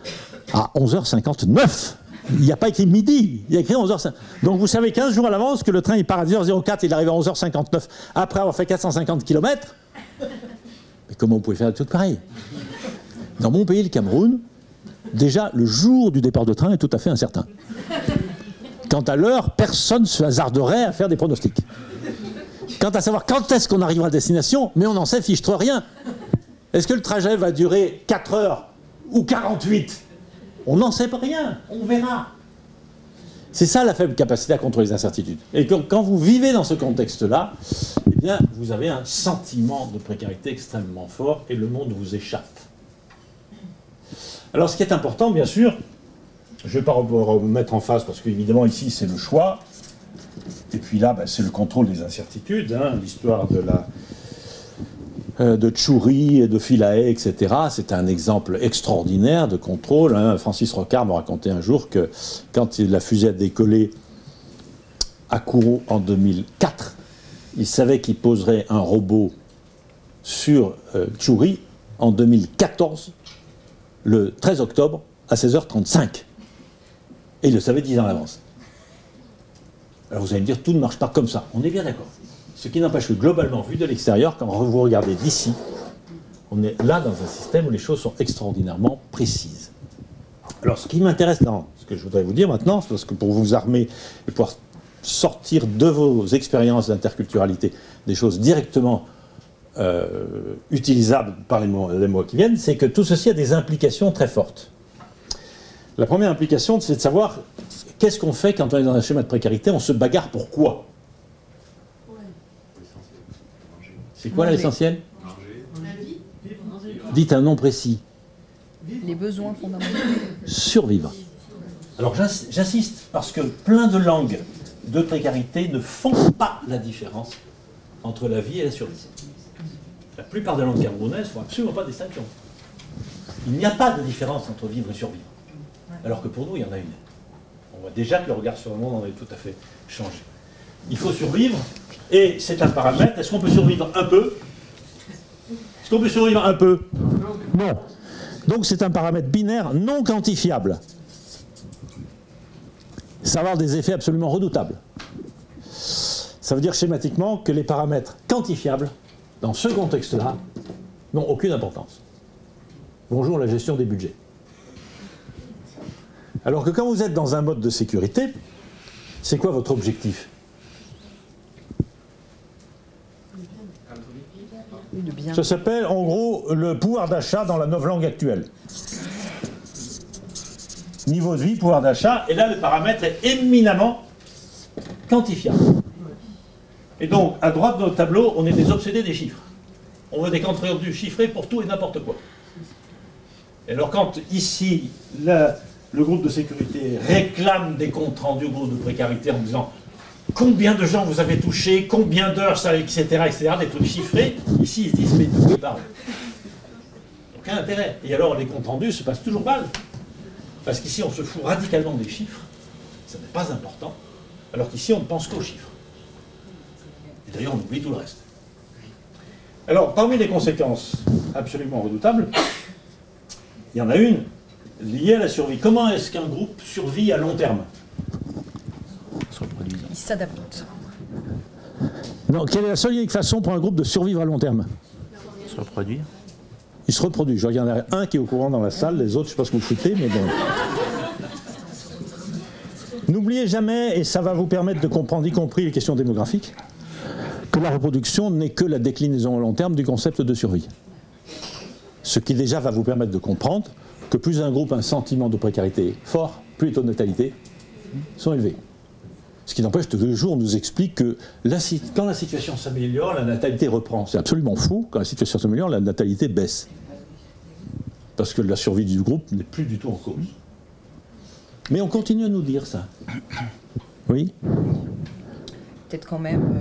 à 11h59. Il n'y a pas écrit midi, il y a écrit 11h59. Donc vous savez 15 jours à l'avance que le train il part à 10h04 et il arrive à 11h59 après avoir fait 450 km. Mais comment vous pouvez faire tout pareil? Dans mon pays, le Cameroun, déjà le jour du départ de train est tout à fait incertain. Quant à l'heure, personne ne se hasarderait à faire des pronostics. Quant à savoir quand est-ce qu'on arrivera à destination, mais on n'en sait fichtre rien. Est-ce que le trajet va durer 4 heures ou 48? On n'en sait pas rien, on verra. C'est ça la faible capacité à contrôler les incertitudes. Et quand vous vivez dans ce contexte-là, eh bien, vous avez un sentiment de précarité extrêmement fort et le monde vous échappe. Alors ce qui est important, bien sûr, je ne vais pas remettre en face parce qu'évidemment ici c'est le choix. Et puis là, c'est le contrôle des incertitudes, hein, l'histoire de Tchouri et de Philae, etc. C'est un exemple extraordinaire de contrôle. Hein. Francis Rocard m'a raconté un jour que quand la fusée a décollé à Kourou en 2004, il savait qu'il poserait un robot sur Tchouri en 2014, le 13 octobre, à 16h35. Et il le savait 10 ans à l'avance. Alors vous allez me dire, tout ne marche pas comme ça. On est bien d'accord. Ce qui n'empêche que globalement, vu de l'extérieur, quand vous regardez d'ici, on est là dans un système où les choses sont extraordinairement précises. Alors ce qui m'intéresse dans ce que je voudrais vous dire maintenant, c'est parce que pour vous armer et pouvoir sortir de vos expériences d'interculturalité des choses directement utilisables par les mois qui viennent, c'est que tout ceci a des implications très fortes. La première implication, c'est de savoir qu'est-ce qu'on fait quand on est dans un schéma de précarité. On se bagarre pour quoi? C'est quoi l'essentiel? Dites un nom précis. Les besoins fondamentaux. Survivre. Alors j'insiste, parce que plein de langues de précarité ne font pas la différence entre la vie et la survie. La plupart des langues camerounaises ne font absolument pas de distinction. Il n'y a pas de différence entre vivre et survivre. Alors que pour nous, il y en a une. On voit déjà que le regard sur le monde en est tout à fait changé. Il faut survivre, et c'est un paramètre. Est-ce qu'on peut survivre un peu? Est-ce qu'on peut survivre un peu? Non. Donc c'est un paramètre binaire non quantifiable. Ça va avoir des effets absolument redoutables. Ça veut dire schématiquement que les paramètres quantifiables, dans ce contexte-là, n'ont aucune importance. Bonjour la gestion des budgets. Alors que quand vous êtes dans un mode de sécurité, c'est quoi votre objectif? Ça s'appelle en gros le pouvoir d'achat dans la novlangue actuelle. Niveau de vie, pouvoir d'achat, et là le paramètre est éminemment quantifiable. Et donc, à droite de notre tableau, on est des obsédés des chiffres. On veut des comptes rendus chiffrés pour tout et n'importe quoi. Et alors quand ici, le groupe de sécurité réclame des comptes rendus au groupe de précarité en disant combien de gens vous avez touché, combien d'heures, etc., des trucs chiffrés, ici ils se disent mais de quoi ils parlent? Aucun intérêt. Et alors les comptes rendus se passent toujours mal. Parce qu'ici on se fout radicalement des chiffres, ça n'est pas important, alors qu'ici on ne pense qu'aux chiffres. Et d'ailleurs on oublie tout le reste. Alors parmi les conséquences absolument redoutables, il y en a une liée à la survie. Comment est-ce qu'un groupe survit à long terme? Il s'adapte. Non, quelle est la seule unique façon pour un groupe de survivre à long terme? Se reproduire. Il se reproduit. Je regarde un qui est au courant dans la salle, les autres, je ne sais pas ce que vous foutez, mais bon. N'oubliez jamais, et ça va vous permettre de comprendre, y compris les questions démographiques, que la reproduction n'est que la déclinaison à long terme du concept de survie. Ce qui déjà va vous permettre de comprendre que plus un groupe a un sentiment de précarité fort, plus les taux de natalité sont élevés. Ce qui n'empêche que tous les jours on nous explique que quand la situation s'améliore, la natalité reprend. C'est absolument faux. Quand la situation s'améliore, la natalité baisse. Parce que la survie du groupe n'est plus du tout en cause. Mais on continue à nous dire ça. Oui ? Peut-être quand même...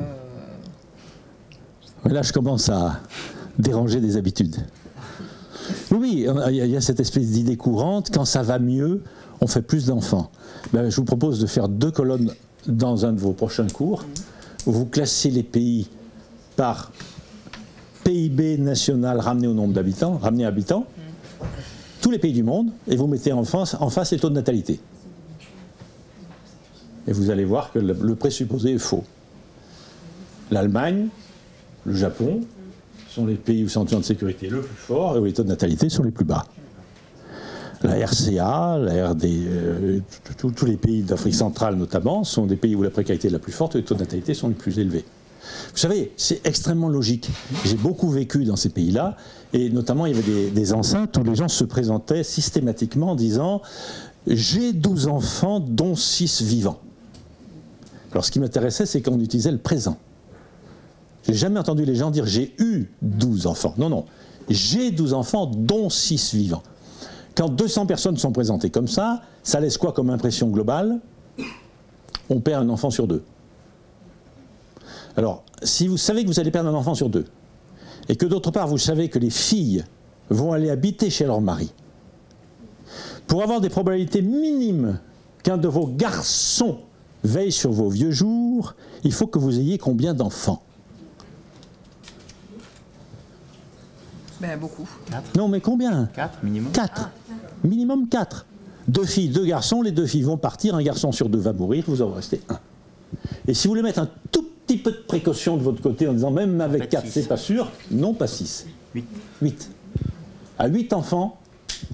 Mais là, je commence à déranger des habitudes. Oui, il y a cette espèce d'idée courante, quand ça va mieux, on fait plus d'enfants. Ben, je vous propose de faire 2 colonnes dans un de vos prochains cours, où vous classez les pays par PIB national ramené au nombre d'habitants, ramené à habitants, tous les pays du monde, et vous mettez en face les taux de natalité. Et vous allez voir que le présupposé est faux. L'Allemagne, le Japon sont les pays où le sentiment de sécurité est le plus fort et où les taux de natalité sont les plus bas. La RCA, la RD, tous les pays d'Afrique centrale notamment, sont des pays où la précarité est la plus forte et les taux de natalité sont les plus élevés. Vous savez, c'est extrêmement logique. J'ai beaucoup vécu dans ces pays-là, et notamment il y avait des enceintes où les gens se présentaient systématiquement en disant « j'ai 12 enfants, dont 6 vivants ». Alors ce qui m'intéressait, c'est qu'on utilisait le présent. J'ai jamais entendu les gens dire « j'ai eu 12 enfants ». Non, non. J'ai 12 enfants, dont 6 vivants. Quand 200 personnes sont présentées comme ça laisse quoi comme impression globale? On perd un enfant sur 2. Alors, si vous savez que vous allez perdre un enfant sur 2, et que d'autre part vous savez que les filles vont aller habiter chez leur mari, pour avoir des probabilités minimes qu'un de vos garçons veille sur vos vieux jours, il faut que vous ayez combien d'enfants? Ben, beaucoup. 4. Non, mais combien? 4 minimum. 4. Minimum 4. 2 filles, 2 garçons, les 2 filles vont partir, un garçon sur 2 va mourir, vous en restez 1. Et si vous voulez mettre un tout petit peu de précaution de votre côté en disant même avec 4 c'est pas sûr, non pas 6. 8. À 8 enfants,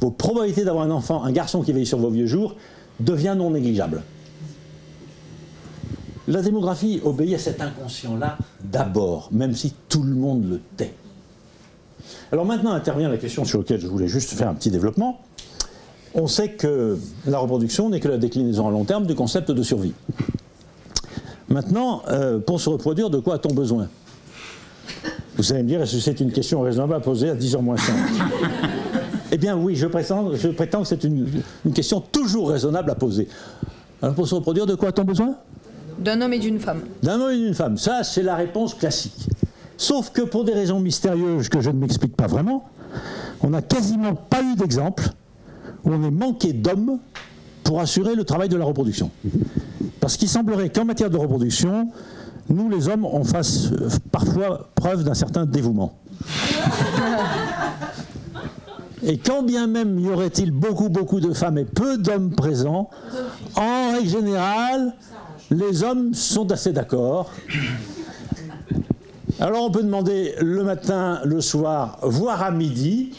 vos probabilités d'avoir un enfant, un garçon qui veille sur vos vieux jours, devient non négligeable. La démographie obéit à cet inconscient-là d'abord, même si tout le monde le tait. Alors maintenant intervient la question sur laquelle je voulais juste faire un petit développement. On sait que la reproduction n'est que la déclinaison à long terme du concept de survie. Maintenant, pour se reproduire, de quoi a-t-on besoin? Vous allez me dire, est-ce que c'est une question raisonnable à poser à 10h moins 5? Eh bien oui, je prétends que c'est une question toujours raisonnable à poser. Alors pour se reproduire, de quoi a-t-on besoin? D'un homme et d'une femme. D'un homme et d'une femme, ça c'est la réponse classique. Sauf que pour des raisons mystérieuses que je ne m'explique pas vraiment, on n'a quasiment pas eu d'exemple où on ait manqué d'hommes pour assurer le travail de la reproduction. Parce qu'il semblerait qu'en matière de reproduction, nous les hommes, on fasse parfois preuve d'un certain dévouement. Et quand bien même y aurait-il beaucoup de femmes et peu d'hommes présents, en règle générale, les hommes sont assez d'accord. Alors on peut demander le matin, le soir, voire à midi,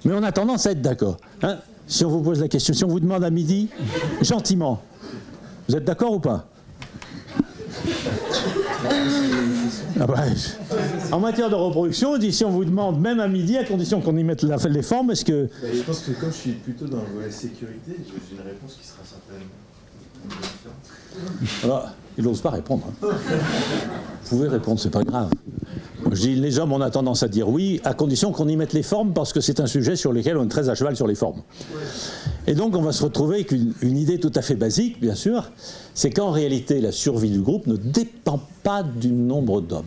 mais on a tendance à être d'accord. Hein? Si on vous pose la question, si on vous demande à midi, gentiment, vous êtes d'accord ou pas? Ah bah, en matière de reproduction, on dit si on vous demande même à midi, à condition qu'on y mette les formes, est-ce que... Je pense que comme je suis plutôt dans le volet sécurité, j'ai une réponse qui sera certainement différente. Alors, il n'ose pas répondre. Hein. Vous pouvez répondre, c'est pas grave. Je dis, les hommes, on a tendance à dire oui, à condition qu'on y mette les formes, parce que c'est un sujet sur lequel on est très à cheval sur les formes. Et donc, on va se retrouver avec une idée tout à fait basique, bien sûr, c'est qu'en réalité, la survie du groupe ne dépend pas du nombre d'hommes.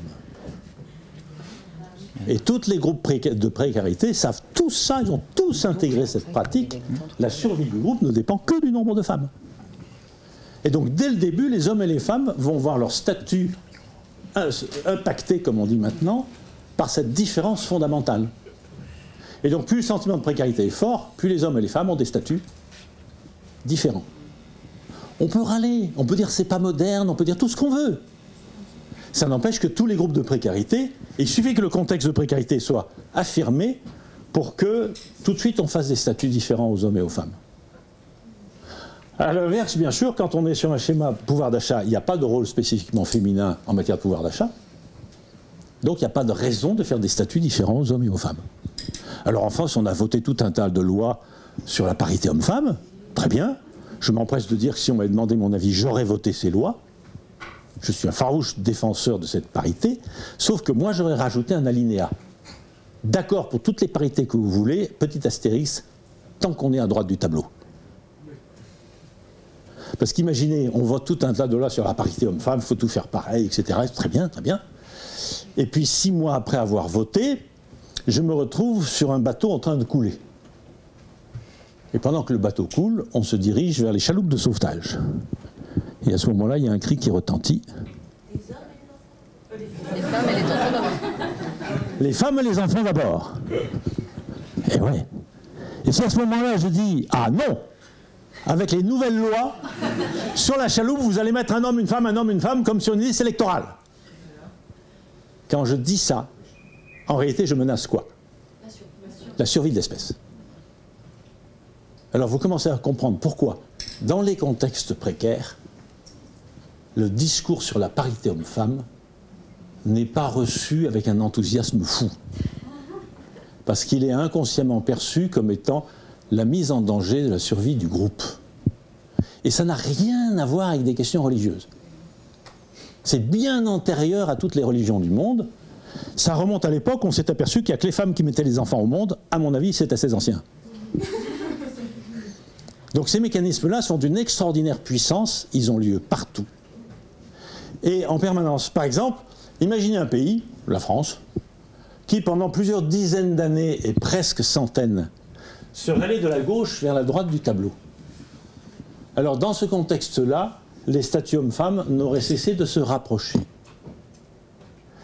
Et tous les groupes de précarité savent tout ça, ils ont tous intégré cette pratique. La survie du groupe ne dépend que du nombre de femmes. Et donc, dès le début, les hommes et les femmes vont voir leur statut impacté, comme on dit maintenant, par cette différence fondamentale. Et donc, plus le sentiment de précarité est fort, plus les hommes et les femmes ont des statuts différents. On peut râler, on peut dire c'est pas moderne, on peut dire tout ce qu'on veut. Ça n'empêche que tous les groupes de précarité, il suffit que le contexte de précarité soit affirmé pour que tout de suite on fasse des statuts différents aux hommes et aux femmes. À l'inverse, bien sûr, quand on est sur un schéma pouvoir d'achat, il n'y a pas de rôle spécifiquement féminin en matière de pouvoir d'achat. Donc il n'y a pas de raison de faire des statuts différents aux hommes et aux femmes. Alors en France, on a voté tout un tas de lois sur la parité homme-femme, très bien. Je m'empresse de dire que si on m'avait demandé mon avis, j'aurais voté ces lois. Je suis un farouche défenseur de cette parité, sauf que moi j'aurais rajouté un alinéa. D'accord pour toutes les parités que vous voulez, petit astérix, tant qu'on est à droite du tableau. Parce qu'imaginez, on vote tout un tas de lois sur la parité homme-femme, il faut tout faire pareil, etc. Très bien, très bien. Et puis 6 mois après avoir voté, je me retrouve sur un bateau en train de couler. Et pendant que le bateau coule, on se dirige vers les chaloupes de sauvetage. Et à ce moment-là, il y a un cri qui retentit. Les femmes et les enfants d'abord. Les femmes et les enfants d'abord. Et ouais. Et c'est à ce moment-là je dis, ah non, avec les nouvelles lois, sur la chaloupe, vous allez mettre un homme, une femme, comme sur une liste électorale. Quand je dis ça, en réalité, je menace quoi? La survie de l'espèce. Alors vous commencez à comprendre pourquoi, dans les contextes précaires, le discours sur la parité homme-femme n'est pas reçu avec un enthousiasme fou. Parce qu'il est inconsciemment perçu comme étant la mise en danger de la survie du groupe. Et ça n'a rien à voir avec des questions religieuses. C'est bien antérieur à toutes les religions du monde. Ça remonte à l'époque où on s'est aperçu qu'il n'y a que les femmes qui mettaient les enfants au monde. À mon avis, c'est assez ancien. Donc ces mécanismes-là sont d'une extraordinaire puissance. Ils ont lieu partout. Et en permanence. Par exemple, imaginez un pays, la France, qui pendant plusieurs dizaines d'années et presque centaines serait allé de la gauche vers la droite du tableau. Alors dans ce contexte-là, les statuts hommes-femmes n'auraient cessé de se rapprocher.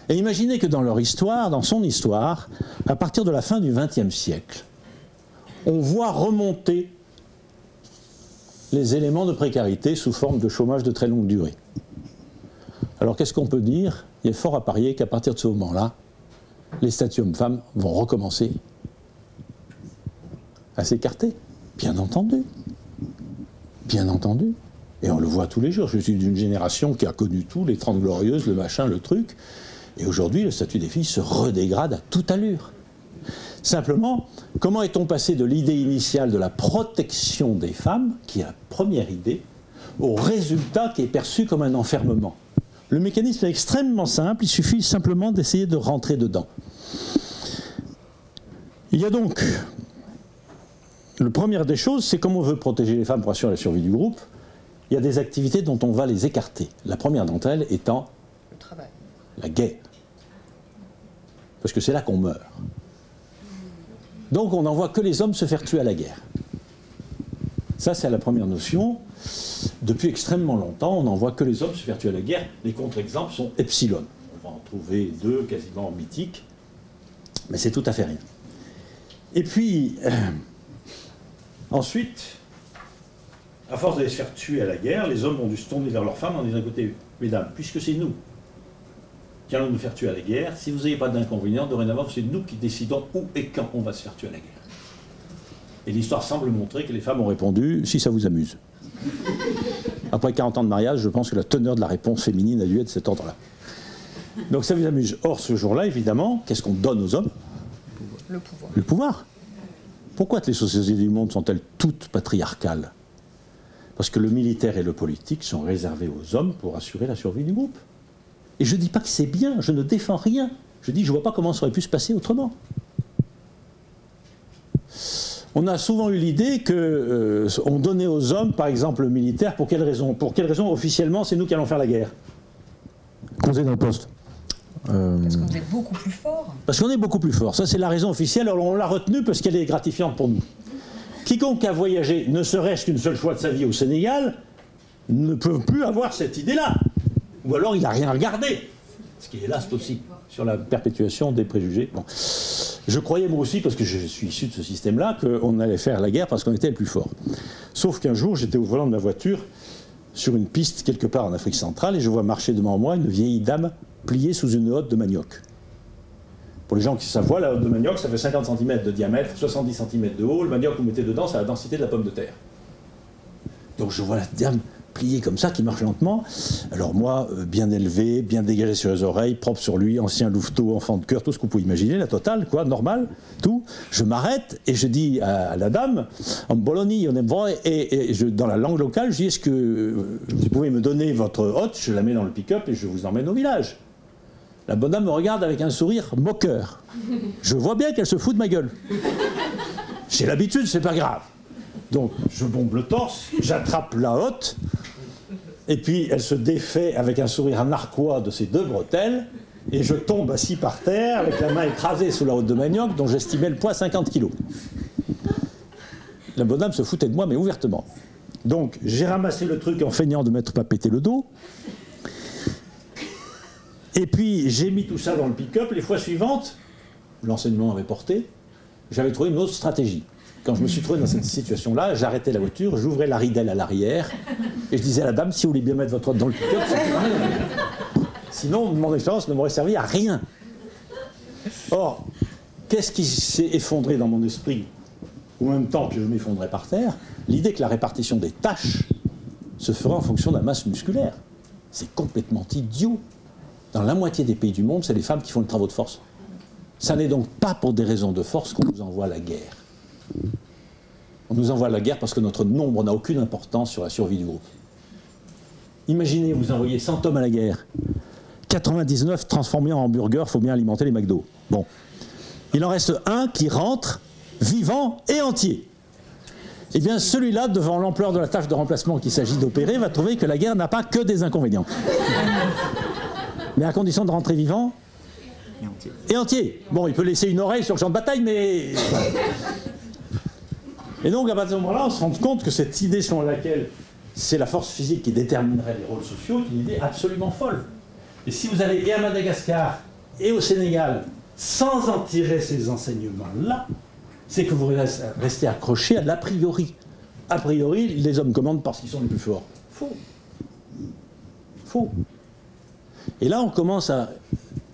Et imaginez que dans leur histoire, dans son histoire, à partir de la fin du XXe siècle, on voit remonter les éléments de précarité sous forme de chômage de très longue durée. Alors qu'est-ce qu'on peut dire? Il est fort à parier qu'à partir de ce moment-là, les statuts hommes-femmes vont recommencer à s'écarter. Bien entendu. Bien entendu. Et on le voit tous les jours. Je suis d'une génération qui a connu tout, les 30 glorieuses, le machin, le truc. Et aujourd'hui, le statut des filles se redégrade à toute allure. Simplement, comment est-on passé de l'idée initiale de la protection des femmes, qui est la première idée, au résultat qui est perçu comme un enfermement? Le mécanisme est extrêmement simple, il suffit simplement d'essayer de rentrer dedans. Il y a donc, la première des choses, c'est comme on veut protéger les femmes pour assurer la survie du groupe, il y a des activités dont on va les écarter. La première d'entre elles étant le travail. La guerre. Parce que c'est là qu'on meurt. Donc on n'envoie que les hommes se faire tuer à la guerre. Ça, c'est la première notion. Depuis extrêmement longtemps, on n'en voit que les hommes se faire tuer à la guerre. Les contre-exemples sont epsilon. On va en trouver 2 quasiment mythiques, mais c'est tout à fait rien. Et puis, ensuite, à force de se faire tuer à la guerre, les hommes ont dû se tourner vers leurs femmes en disant, écoutez, mesdames, puisque c'est nous qui allons nous faire tuer à la guerre, si vous n'avez pas d'inconvénient, dorénavant, c'est nous qui décidons où et quand on va se faire tuer à la guerre. Et l'histoire semble montrer que les femmes ont répondu, si ça vous amuse. Après 40 ans de mariage, je pense que la teneur de la réponse féminine a dû être de cet ordre-là. Donc ça vous amuse. Or, ce jour-là, évidemment, qu'est-ce qu'on donne aux hommes? Le pouvoir. Le pouvoir. Pourquoi les sociétés du monde sont-elles toutes patriarcales? Parce que le militaire et le politique sont réservés aux hommes pour assurer la survie du groupe. Et je ne dis pas que c'est bien, je ne défends rien. Je dis, je ne vois pas comment ça aurait pu se passer autrement. On a souvent eu l'idée qu'on donnait aux hommes, par exemple, le militaire, pour quelle raison? Pour quelle raison, officiellement, c'est nous qui allons faire la guerre? Conseil dans le poste. Parce qu'on est beaucoup plus fort. Parce qu'on est beaucoup plus fort. Ça, c'est la raison officielle. Alors, on l'a retenue parce qu'elle est gratifiante pour nous. Quiconque a voyagé, ne serait-ce qu'une seule fois de sa vie au Sénégal, ne peut plus avoir cette idée-là. Ou alors, il n'a rien regardé. Ce qui est là, c'est aussi sur la perpétuation des préjugés. Bon. Je croyais moi aussi, parce que je suis issu de ce système-là, qu'on allait faire la guerre parce qu'on était le plus fort. Sauf qu'un jour, j'étais au volant de ma voiture, sur une piste quelque part en Afrique centrale, et je vois marcher devant moi une vieille dame pliée sous une hotte de manioc. Pour les gens qui savent, la hotte de manioc, ça fait 50 cm de diamètre, 70 cm de haut. Le manioc que vous mettez dedans, c'est la densité de la pomme de terre. Donc je vois la dame plié comme ça, qui marche lentement. Alors moi, bien élevé, bien dégagé sur les oreilles, propre sur lui, ancien louveteau, enfant de cœur, tout ce que vous pouvez imaginer, la totale, quoi, normal, tout. Je m'arrête et je dis à la dame, en Bologna, on aime voir, et dans la langue locale, je dis, est-ce que vous pouvez me donner votre hôte, je la mets dans le pick-up et je vous emmène au village. La bonne dame me regarde avec un sourire moqueur. Je vois bien qu'elle se fout de ma gueule. J'ai l'habitude, c'est pas grave. Donc, je bombe le torse, j'attrape la hotte, et puis elle se défait avec un sourire narquois de ses 2 bretelles, et je tombe assis par terre, avec la main écrasée sous la hotte de manioc, dont j'estimais le poids 50 kilos. La bonne dame se foutait de moi, mais ouvertement. Donc, j'ai ramassé le truc en feignant de m'être pas pété le dos, et puis j'ai mis tout ça dans le pick-up. Les fois suivantes, l'enseignement avait porté, j'avais trouvé une autre stratégie. Quand je me suis trouvé dans cette situation-là, j'arrêtais la voiture, j'ouvrais la ridelle à l'arrière, et je disais à la dame, si vous voulez bien mettre votre hôte dans le pick-up, sinon mon expérience ne m'aurait servi à rien. Or, qu'est-ce qui s'est effondré dans mon esprit, au même temps que je m'effondrais par terre? L'idée que la répartition des tâches se fera en fonction de la masse musculaire. C'est complètement idiot. Dans la moitié des pays du monde, c'est les femmes qui font les travaux de force. Ça n'est donc pas pour des raisons de force qu'on nous envoie à la guerre. On nous envoie à la guerre parce que notre nombre n'a aucune importance sur la survie du groupe. Imaginez, vous envoyez 100 hommes à la guerre. 99 transformés en hamburgers, il faut bien alimenter les McDo. Bon. Il en reste un qui rentre vivant et entier. Eh bien, celui-là, devant l'ampleur de la tâche de remplacement qu'il s'agit d'opérer, va trouver que la guerre n'a pas que des inconvénients. Mais à condition de rentrer vivant et entier. Bon, il peut laisser une oreille sur le champ de bataille, mais... Et donc, à partir de ce moment-là, on se rend compte que cette idée selon laquelle c'est la force physique qui déterminerait les rôles sociaux est une idée absolument folle. Et si vous allez et à Madagascar et au Sénégal sans en tirer ces enseignements-là, c'est que vous restez accroché à l'a priori. A priori, les hommes commandent parce qu'ils sont les plus forts. Faux. Faux. Et là, on commence à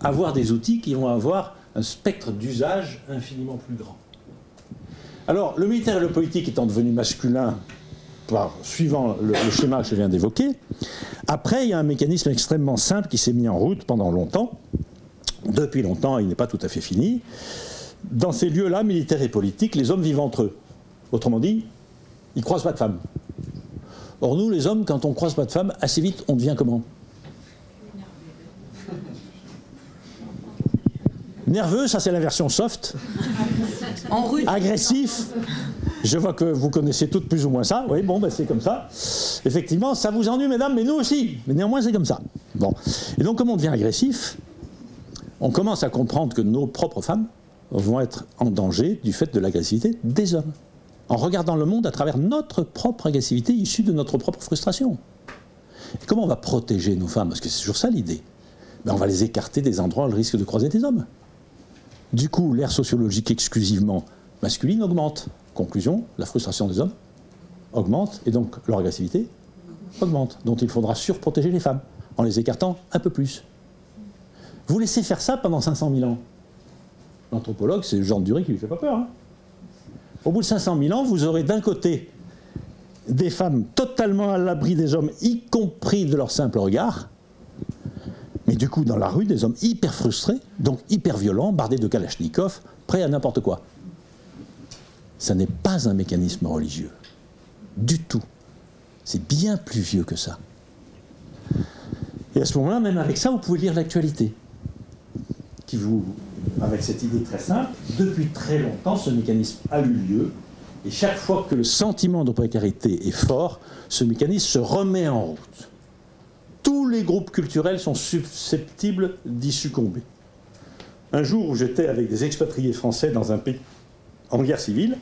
avoir des outils qui vont avoir un spectre d'usage infiniment plus grand. Alors, le militaire et le politique étant devenus masculins, suivant le schéma que je viens d'évoquer, après, il y a un mécanisme extrêmement simple qui s'est mis en route pendant longtemps. Depuis longtemps, il n'est pas tout à fait fini. Dans ces lieux-là, militaires et politiques, les hommes vivent entre eux. Autrement dit, ils ne croisent pas de femmes. Or, nous, les hommes, quand on ne croise pas de femmes, assez vite, on devient comment ? Nerveux, ça c'est la version soft. En rude. Agressif. Je vois que vous connaissez toutes plus ou moins ça. Oui, bon, ben c'est comme ça. Effectivement, ça vous ennuie, mesdames, mais nous aussi. Mais néanmoins, c'est comme ça. Bon. Et donc, comme on devient agressif, on commence à comprendre que nos propres femmes vont être en danger du fait de l'agressivité des hommes. En regardant le monde à travers notre propre agressivité issue de notre propre frustration. Et comment on va protéger nos femmes? Parce que c'est toujours ça l'idée. Ben, on va les écarter des endroits où elles risquent de croiser des hommes. Du coup, l'ère sociologique exclusivement masculine augmente. Conclusion, la frustration des hommes augmente, et donc leur agressivité augmente. Donc il faudra surprotéger les femmes, en les écartant un peu plus. Vous laissez faire ça pendant 500 000 ans. L'anthropologue, c'est le genre de durée qui lui fait pas peur. Hein. Au bout de 500 000 ans, vous aurez d'un côté des femmes totalement à l'abri des hommes, y compris de leur simple regard, mais du coup, dans la rue, des hommes hyper frustrés, donc hyper violents, bardés de kalachnikov, prêts à n'importe quoi. Ça n'est pas un mécanisme religieux. Du tout. C'est bien plus vieux que ça. Et à ce moment-là, même avec ça, vous pouvez lire l'actualité. Qui vous, avec cette idée très simple, depuis très longtemps, ce mécanisme a eu lieu. Et chaque fois que le sentiment de précarité est fort, ce mécanisme se remet en route. Tous les groupes culturels sont susceptibles d'y succomber. Un jour où j'étais avec des expatriés français dans un pays en guerre civile,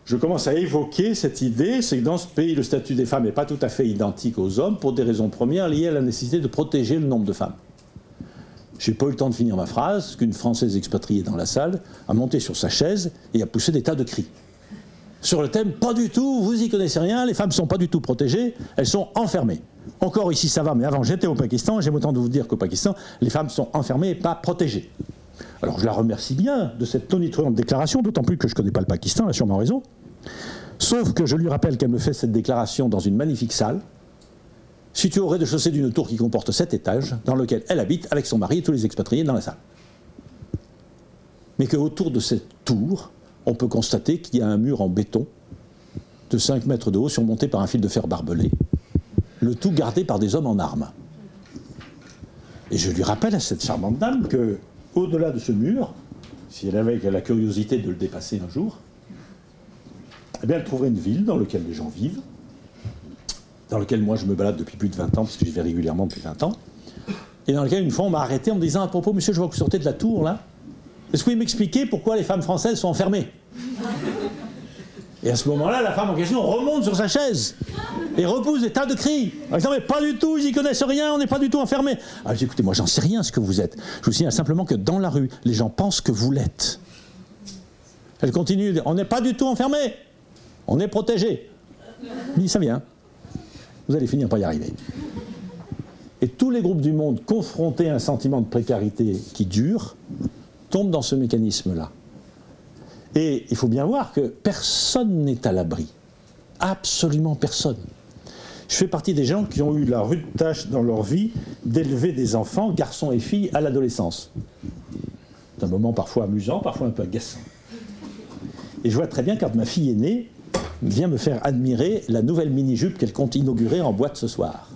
je commence à évoquer cette idée, c'est que dans ce pays, le statut des femmes n'est pas tout à fait identique aux hommes pour des raisons premières liées à la nécessité de protéger le nombre de femmes. Je n'ai pas eu le temps de finir ma phrase, qu'une Française expatriée dans la salle a monté sur sa chaise et a poussé des tas de cris. Sur le thème, pas du tout, vous y connaissez rien, les femmes ne sont pas du tout protégées, elles sont enfermées. Encore ici ça va, mais avant j'étais au Pakistan, j'aime autant de vous dire qu'au Pakistan, les femmes sont enfermées et pas protégées. Alors je la remercie bien de cette tonitruante déclaration, d'autant plus que je ne connais pas le Pakistan, elle a sûrement raison. Sauf que je lui rappelle qu'elle me fait cette déclaration dans une magnifique salle, située au rez-de-chaussée d'une tour qui comporte 7 étages, dans lequel elle habite avec son mari et tous les expatriés dans la salle. Mais qu'autour de cette tour, on peut constater qu'il y a un mur en béton de 5 mètres de haut surmonté par un fil de fer barbelé, le tout gardé par des hommes en armes. Et je lui rappelle à cette charmante dame que, au-delà de ce mur, si elle avait la curiosité de le dépasser un jour, eh bien elle trouverait une ville dans laquelle les gens vivent, dans laquelle moi je me balade depuis plus de 20 ans, parce que j'y vais régulièrement depuis 20 ans, et dans laquelle une fois on m'a arrêté en me disant à propos, monsieur, je vois que vous sortez de la tour là, est-ce que vous pouvez m'expliquer pourquoi les femmes françaises sont enfermées? Et à ce moment-là, la femme en question remonte sur sa chaise et repousse des tas de cris. En disant, mais pas du tout, ils n'y connaissent rien, on n'est pas du tout enfermés. Alors je dis, écoutez, moi j'en sais rien ce que vous êtes. Je vous signale simplement que dans la rue, les gens pensent que vous l'êtes. Elle continue, on n'est pas du tout enfermés, on est protégés. Je dis, ça vient, vous allez finir par y arriver. Et tous les groupes du monde confrontés à un sentiment de précarité qui dure, tombent dans ce mécanisme-là. Et il faut bien voir que personne n'est à l'abri. Absolument personne. Je fais partie des gens qui ont eu la rude tâche dans leur vie d'élever des enfants, garçons et filles, à l'adolescence. C'est un moment parfois amusant, parfois un peu agaçant. Et je vois très bien quand ma fille aînée vient me faire admirer la nouvelle mini-jupe qu'elle compte inaugurer en boîte ce soir.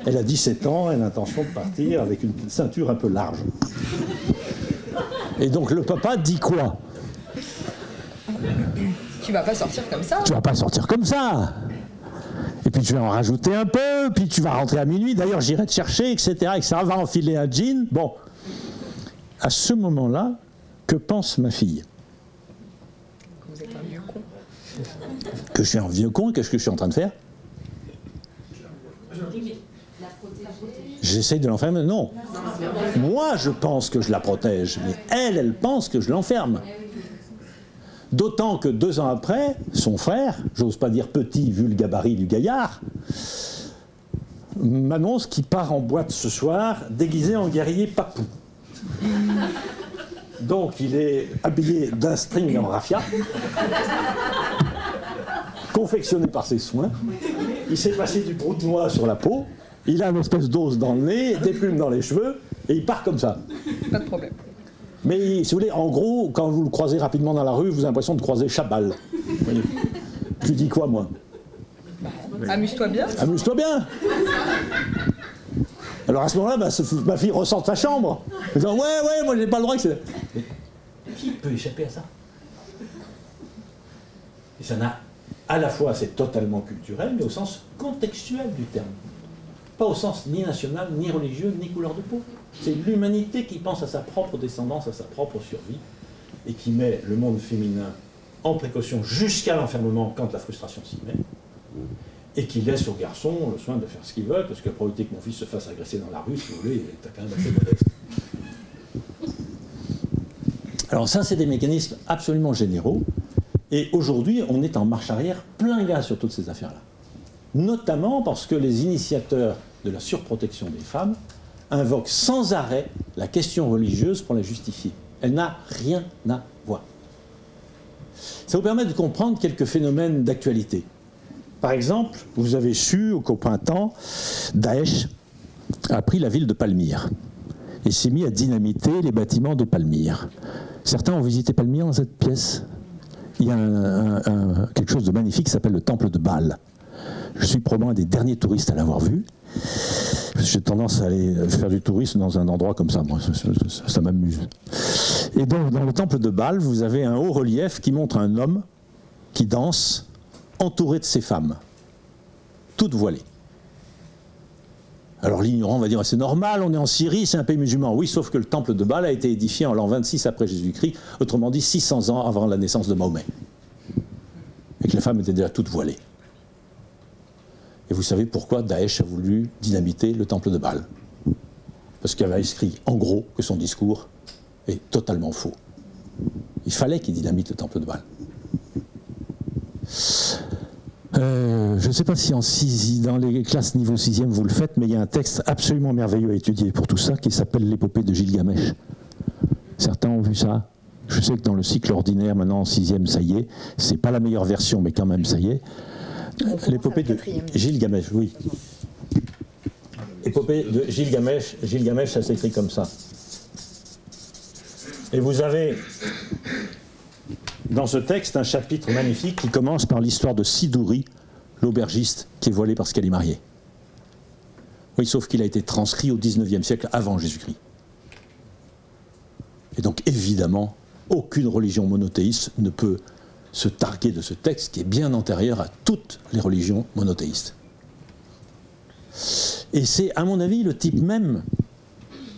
Elle a 17 ans, elle a l'intention de partir avec une ceinture un peu large. Et donc le papa dit quoi? Tu vas pas sortir comme ça. Tu vas pas sortir comme ça. Et puis tu vas en rajouter un peu, puis tu vas rentrer à minuit. D'ailleurs, j'irai te chercher, etc., etc. Va enfiler un jean. Bon. À ce moment-là, que pense ma fille? Vous êtes un vieux con. Que je suis un vieux con et qu'est-ce que je suis en train de faire? J'essaye de l'enfermer? Non. Moi, je pense que je la protège, mais elle pense que je l'enferme. D'autant que 2 ans après, son frère, j'ose pas dire petit vu le gabarit du gaillard, m'annonce qu'il part en boîte ce soir déguisé en guerrier papou. Donc il est habillé d'un string en raffia, confectionné par ses soins. Il s'est passé du brou de noix sur la peau, il a une espèce d'os dans le nez, des plumes dans les cheveux, et il part comme ça. Pas de problème. Mais si vous voulez, en gros, quand vous le croisez rapidement dans la rue, vous avez l'impression de croiser Chabal. Je lui dis quoi, moi? Amuse-toi bien. Amuse-toi bien. Alors à ce moment-là, ma fille ressort de sa chambre. Elle dit, ouais, moi j'ai pas le droit que c'est... Mais qui peut échapper à ça? Et ça n'a... À la fois, c'est totalement culturel, mais au sens contextuel du terme. Pas au sens ni national, ni religieux, ni couleur de peau. C'est l'humanité qui pense à sa propre descendance, à sa propre survie, et qui met le monde féminin en précaution jusqu'à l'enfermement quand la frustration s'y met, et qui laisse aux garçons le soin de faire ce qu'ils veulent, parce que la probabilité que mon fils se fasse agresser dans la rue, si vous voulez, est quand même assez modeste. Alors ça, c'est des mécanismes absolument généraux, et aujourd'hui, on est en marche arrière plein gaz sur toutes ces affaires-là. Notamment parce que les initiateurs de la surprotection des femmes invoquent sans arrêt la question religieuse pour la justifier. Elle n'a rien à voir. Ça vous permet de comprendre quelques phénomènes d'actualité. Par exemple, vous avez su qu'au printemps, Daesh a pris la ville de Palmyre et s'est mis à dynamiter les bâtiments de Palmyre. Certains ont visité Palmyre dans cette pièce. Il y a quelque chose de magnifique qui s'appelle le temple de Baal. Je suis probablement un des derniers touristes à l'avoir vu. J'ai tendance à aller faire du tourisme dans un endroit comme ça. Moi, ça m'amuse. Et donc, dans le temple de Baal, vous avez un haut relief qui montre un homme qui danse entouré de ses femmes, toutes voilées. Alors l'ignorant va dire, c'est normal, on est en Syrie, c'est un pays musulman. Oui, sauf que le temple de Baal a été édifié en l'an 26 après Jésus-Christ, autrement dit 600 ans avant la naissance de Mahomet. Et que les femmes étaient déjà toutes voilées. Et vous savez pourquoi Daesh a voulu dynamiter le temple de Baal? Parce qu'il avait écrit, en gros, que son discours est totalement faux. Il fallait qu'il dynamite le temple de Baal. Je ne sais pas si dans les classes niveau 6e vous le faites, mais il y a un texte absolument merveilleux à étudier pour tout ça qui s'appelle l'épopée de Gilgamesh. Certains ont vu ça? Je sais que dans le cycle ordinaire, maintenant en 6e, ça y est. C'est pas la meilleure version, mais quand même, ça y est. L'épopée de Gilgamesh, oui. Épopée de Gilgamesh. Gilgamesh, ça s'écrit comme ça. Et vous avez dans ce texte un chapitre magnifique qui commence par l'histoire de Sidouri, l'aubergiste qui est volé parce qu'elle est mariée. Oui, sauf qu'il a été transcrit au XIXe siècle avant Jésus-Christ. Et donc, évidemment, aucune religion monothéiste ne peut se targuer de ce texte qui est bien antérieur à toutes les religions monothéistes. Et c'est, à mon avis, le type même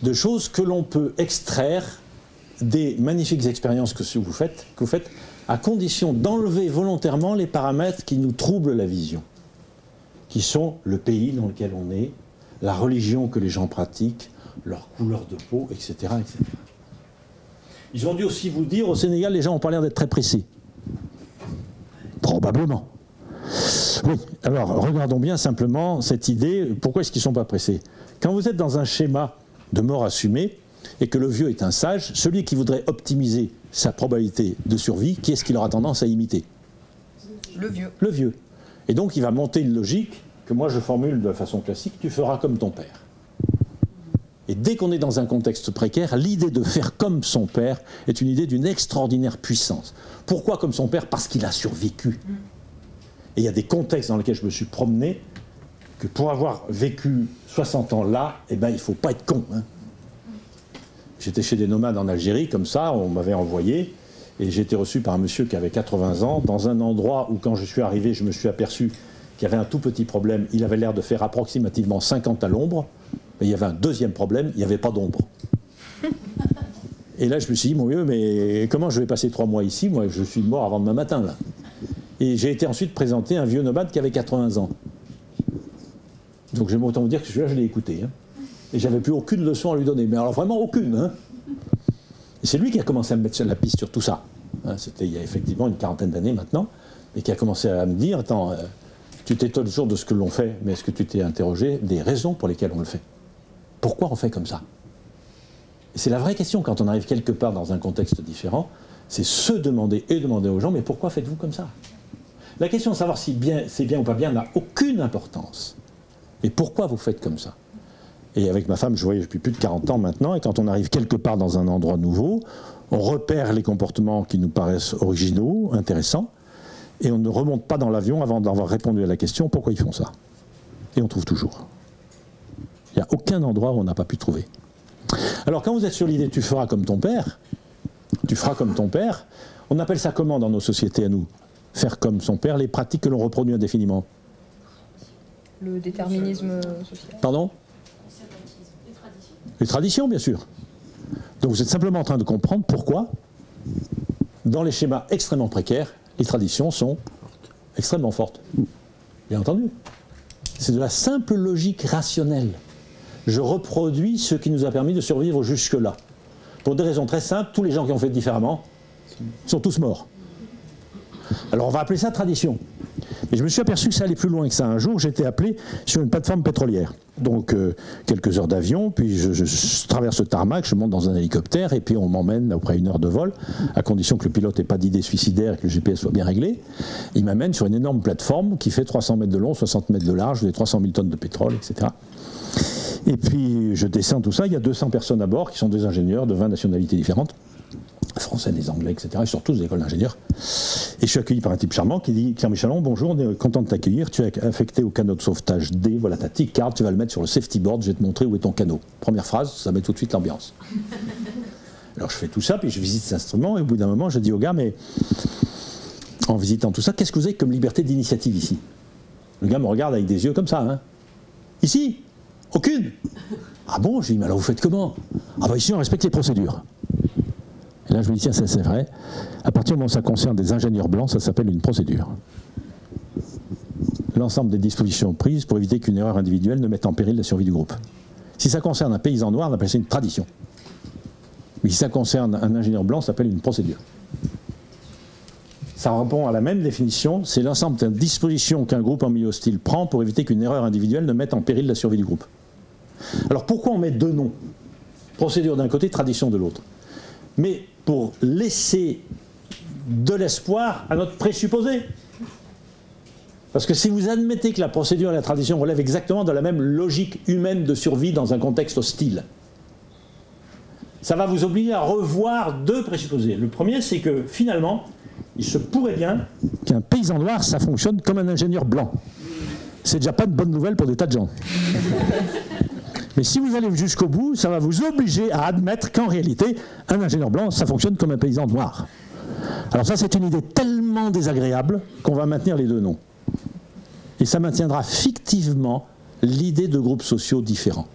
de choses que l'on peut extraire des magnifiques expériences que vous faites, à condition d'enlever volontairement les paramètres qui nous troublent la vision, qui sont le pays dans lequel on est, la religion que les gens pratiquent, leur couleur de peau, etc., etc. Ils ont dû aussi vous dire, au Sénégal, les gens n'ont pas l'air d'être très pressés. Probablement. Oui, alors regardons bien simplement cette idée, pourquoi est-ce qu'ils ne sont pas pressés? Quand vous êtes dans un schéma de mort assumée, et que le vieux est un sage, celui qui voudrait optimiser sa probabilité de survie, qui est-ce qu'il aura tendance à imiter? Le vieux. Le vieux. Et donc il va monter une logique que moi je formule de façon classique, tu feras comme ton père. Et dès qu'on est dans un contexte précaire, l'idée de faire comme son père est une idée d'une extraordinaire puissance. Pourquoi comme son père? Parce qu'il a survécu. Et il y a des contextes dans lesquels je me suis promené, que pour avoir vécu 60 ans là, eh ben, il ne faut pas être con. Hein. J'étais chez des nomades en Algérie, comme ça, on m'avait envoyé, et j'ai été reçu par un monsieur qui avait 80 ans, dans un endroit où quand je suis arrivé, je me suis aperçu qu'il y avait un tout petit problème, il avait l'air de faire approximativement 50 à l'ombre, mais il y avait un deuxième problème, il n'y avait pas d'ombre. Et là, je me suis dit, mon vieux, mais comment je vais passer 3 mois ici? Moi, je suis mort avant demain matin, là. Et j'ai été ensuite présenté un vieux nomade qui avait 80 ans. Donc j'aime autant vous dire que celui-là, je l'ai écouté. Hein. Et j'avais plus aucune leçon à lui donner. Mais alors vraiment aucune. Hein. Et c'est lui qui a commencé à me mettre sur la piste sur tout ça. Hein, c'était il y a effectivement une 40aine d'années maintenant. Et qui a commencé à me dire, attends, tu t'étonnes toujours de ce que l'on fait, mais est-ce que tu t'es interrogé des raisons pour lesquelles on le fait? Pourquoi on fait comme ça? Et c'est la vraie question quand on arrive quelque part dans un contexte différent, c'est se demander et demander aux gens, mais pourquoi faites-vous comme ça? La question de savoir si c'est bien ou pas bien n'a aucune importance. Mais pourquoi vous faites comme ça? Et avec ma femme, je voyais depuis plus de 40 ans maintenant, et quand on arrive quelque part dans un endroit nouveau, on repère les comportements qui nous paraissent originaux, intéressants, et on ne remonte pas dans l'avion avant d'avoir répondu à la question pourquoi ils font ça. Et on trouve toujours. Il n'y a aucun endroit où on n'a pas pu trouver. Alors quand vous êtes sur l'idée tu feras comme ton père, on appelle ça comment dans nos sociétés à nous? Faire comme son père, les pratiques que l'on reproduit indéfiniment. Le déterminisme social. Pardon? Les traditions, bien sûr. Donc vous êtes simplement en train de comprendre pourquoi, dans les schémas extrêmement précaires, les traditions sont extrêmement fortes. Bien entendu. C'est de la simple logique rationnelle. Je reproduis ce qui nous a permis de survivre jusque-là. Pour des raisons très simples, tous les gens qui ont fait différemment sont tous morts. Alors on va appeler ça tradition. Mais je me suis aperçu que ça allait plus loin que ça. Un jour, j'étais appelé sur une plateforme pétrolière. Donc, quelques heures d'avion, puis je traverse le tarmac, je monte dans un hélicoptère, et puis on m'emmène après 1 heure de vol, à condition que le pilote n'ait pas d'idée suicidaire et que le GPS soit bien réglé. Il m'amène sur une énorme plateforme qui fait 300 mètres de long, 60 mètres de large, des 300 000 tonnes de pétrole, etc. Et puis, je descends tout ça, il y a 200 personnes à bord qui sont des ingénieurs de 20 nationalités différentes. Français, des Anglais, etc. Ils sortent tous des écoles d'ingénieurs. Et je suis accueilli par un type charmant qui dit « Claire Michalon, bonjour, on est content de t'accueillir. Tu es affecté au canot de sauvetage D. Voilà ta petite carte, tu vas le mettre sur le safety board. Je vais te montrer où est ton canot. » Première phrase, ça met tout de suite l'ambiance. Alors je fais tout ça, puis je visite cet instrument. Et au bout d'un moment, je dis au gars « Mais en visitant tout ça, qu'est-ce que vous avez comme liberté d'initiative ici ?» Le gars me regarde avec des yeux comme ça. Hein. « Ici ? Aucune !»« Ah bon ?» Je lui dis « Mais alors vous faites comment ?»« Ah bah ici, on respecte les procédures. » Et là, je me dis, tiens, ça c'est vrai. À partir du moment où ça concerne des ingénieurs blancs, ça s'appelle une procédure. L'ensemble des dispositions prises pour éviter qu'une erreur individuelle ne mette en péril la survie du groupe. Si ça concerne un paysan noir, on appelle ça une tradition. Mais si ça concerne un ingénieur blanc, ça s'appelle une procédure. Ça répond à la même définition, c'est l'ensemble des dispositions qu'un groupe en milieu hostile prend pour éviter qu'une erreur individuelle ne mette en péril la survie du groupe. Alors pourquoi on met 2 noms? Procédure d'un côté, tradition de l'autre. Mais pour laisser de l'espoir à notre présupposé. Parce que si vous admettez que la procédure et la tradition relèvent exactement de la même logique humaine de survie dans un contexte hostile, ça va vous obliger à revoir deux présupposés. Le premier, c'est que finalement, il se pourrait bien qu'un paysan noir, ça fonctionne comme un ingénieur blanc. C'est déjà pas une bonne nouvelle pour des tas de gens. Mais si vous allez jusqu'au bout, ça va vous obliger à admettre qu'en réalité, un ingénieur blanc, ça fonctionne comme un paysan noir. Alors ça, c'est une idée tellement désagréable qu'on va maintenir les deux noms. Et ça maintiendra fictivement l'idée de groupes sociaux différents.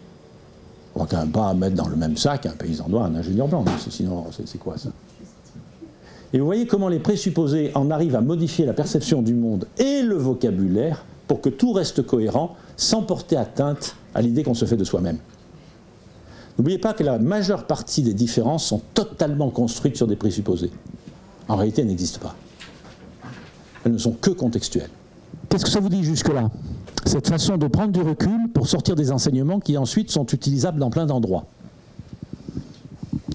On va quand même pas mettre dans le même sac un paysan noir et un ingénieur blanc. Sinon, c'est quoi ça? Et vous voyez comment les présupposés en arrivent à modifier la perception du monde et le vocabulaire pour que tout reste cohérent sans porter atteinte à l'idée qu'on se fait de soi-même. N'oubliez pas que la majeure partie des différences sont totalement construites sur des présupposés. En réalité, elles n'existent pas. Elles ne sont que contextuelles. Qu'est-ce que ça vous dit jusque-là? Cette façon de prendre du recul pour sortir des enseignements qui ensuite sont utilisables dans plein d'endroits.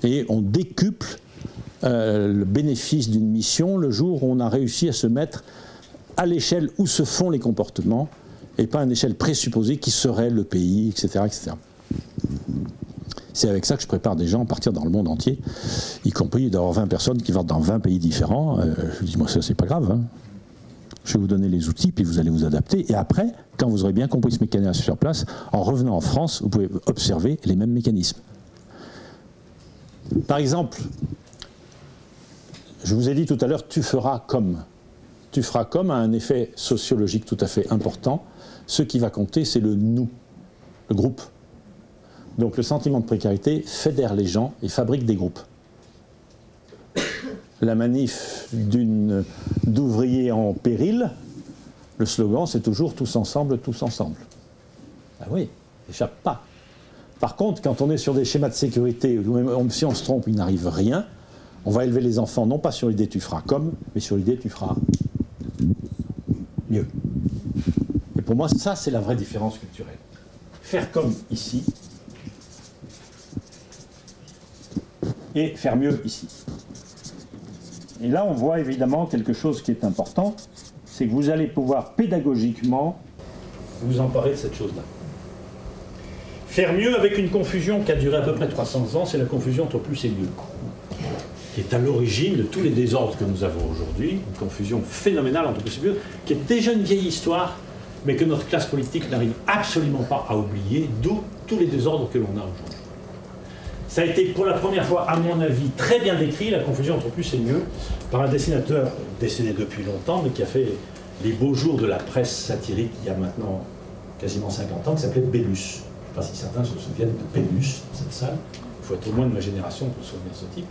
Et on décuple le bénéfice d'une mission le jour où on a réussi à se mettre à l'échelle où se font les comportements et pas à une échelle présupposée qui serait le pays, etc. etc. C'est avec ça que je prépare des gens à partir dans le monde entier, y compris d'avoir 20 personnes qui vont dans 20 pays différents. Je dis, moi, ça, c'est pas grave. Hein. Je vais vous donner les outils, puis vous allez vous adapter. Et après, quand vous aurez bien compris ce mécanisme sur place, en revenant en France, vous pouvez observer les mêmes mécanismes. Par exemple, je vous ai dit tout à l'heure, tu feras comme. Tu feras comme a un effet sociologique tout à fait important. Ce qui va compter, c'est le nous, le groupe. Donc le sentiment de précarité fédère les gens et fabrique des groupes. La manif d'ouvriers en péril, le slogan c'est toujours tous ensemble, tous ensemble. Ah oui, échappe pas. Par contre, quand on est sur des schémas de sécurité, où même si on se trompe, il n'arrive rien, on va élever les enfants non pas sur l'idée tu feras comme, mais sur l'idée tu feras mieux. Et pour moi, ça c'est la vraie différence culturelle. Faire comme ici, et faire mieux ici. Et là, on voit évidemment quelque chose qui est important, c'est que vous allez pouvoir pédagogiquement vous emparer de cette chose-là. Faire mieux avec une confusion qui a duré à peu près 300 ans, c'est la confusion entre plus et mieux, qui est à l'origine de tous les désordres que nous avons aujourd'hui, une confusion phénoménale entre plus et mieux, qui est déjà une vieille histoire, mais que notre classe politique n'arrive absolument pas à oublier, d'où tous les désordres que l'on a aujourd'hui. Ça a été pour la première fois, à mon avis, très bien décrit, la confusion entre plus et mieux, par un dessinateur décédé depuis longtemps, mais qui a fait les beaux jours de la presse satirique il y a maintenant quasiment 50 ans, qui s'appelait Bellus. Je ne sais pas si certains se souviennent de Bellus dans cette salle. Il faut être au moins de ma génération pour se souvenir de ce type.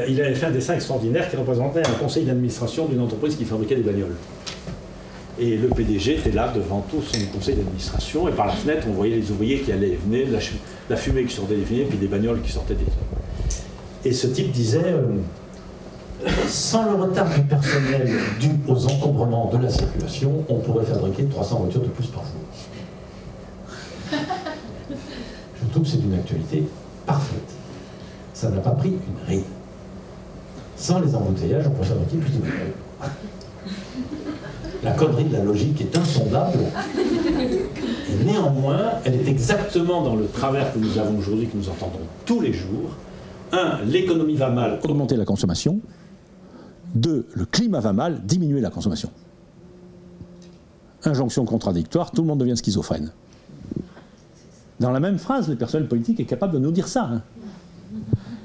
Il avait fait un dessin extraordinaire qui représentait un conseil d'administration d'une entreprise qui fabriquait des bagnoles. Et le PDG était là devant tout son conseil d'administration, et par la fenêtre, on voyait les ouvriers qui allaient et venaient, la fumée qui sortait des fumées, puis des bagnoles qui sortaient des... Et ce type disait, sans le retard du personnel dû aux encombrements de la circulation, on pourrait fabriquer 300 voitures de plus par jour. Je trouve que c'est une actualité parfaite. Ça n'a pas pris une ride. Sans les embouteillages, on pourrait fabriquer plus de voitures. La connerie de la logique est insondable, et néanmoins, elle est exactement dans le travers que nous avons aujourd'hui, que nous entendons tous les jours. 1, l'économie va mal, augmenter la consommation. 2, le climat va mal, diminuer la consommation. Injonction contradictoire, tout le monde devient schizophrène. Dans la même phrase, le personnel politique est capable de nous dire ça. Hein.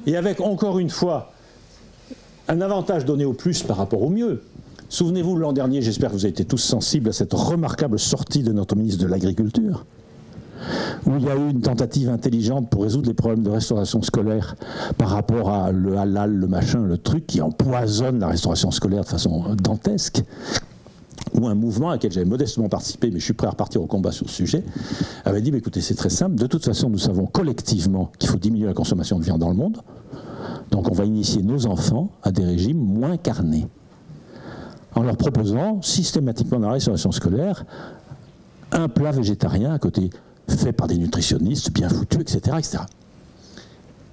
Et avec, encore une fois, un avantage donné au plus par rapport au mieux. Souvenez-vous, l'an dernier, j'espère que vous avez été tous sensibles à cette remarquable sortie de notre ministre de l'Agriculture, où il y a eu une tentative intelligente pour résoudre les problèmes de restauration scolaire par rapport à le halal, le machin, le truc qui empoisonne la restauration scolaire de façon dantesque, ou un mouvement à laquelle j'avais modestement participé, mais je suis prêt à repartir au combat sur ce sujet, avait dit, écoutez, c'est très simple, de toute façon, nous savons collectivement qu'il faut diminuer la consommation de viande dans le monde, donc on va initier nos enfants à des régimes moins carnés, en leur proposant systématiquement dans la restauration scolaire un plat végétarien à côté, fait par des nutritionnistes bien foutus, etc., etc.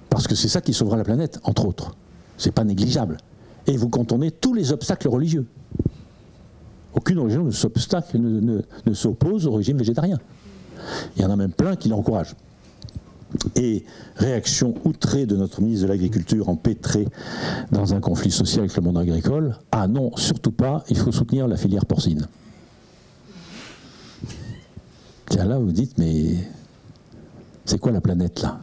Parce que c'est ça qui sauvera la planète, entre autres. C'est pas négligeable. Et vous contournez tous les obstacles religieux. Aucune religion ne s'oppose au régime végétarien. Il y en a même plein qui l'encouragent. Et réaction outrée de notre ministre de l'Agriculture empêtré dans un conflit social avec le monde agricole, ah non, surtout pas, il faut soutenir la filière porcine. Tiens, là, vous vous dites, mais c'est quoi la planète, là?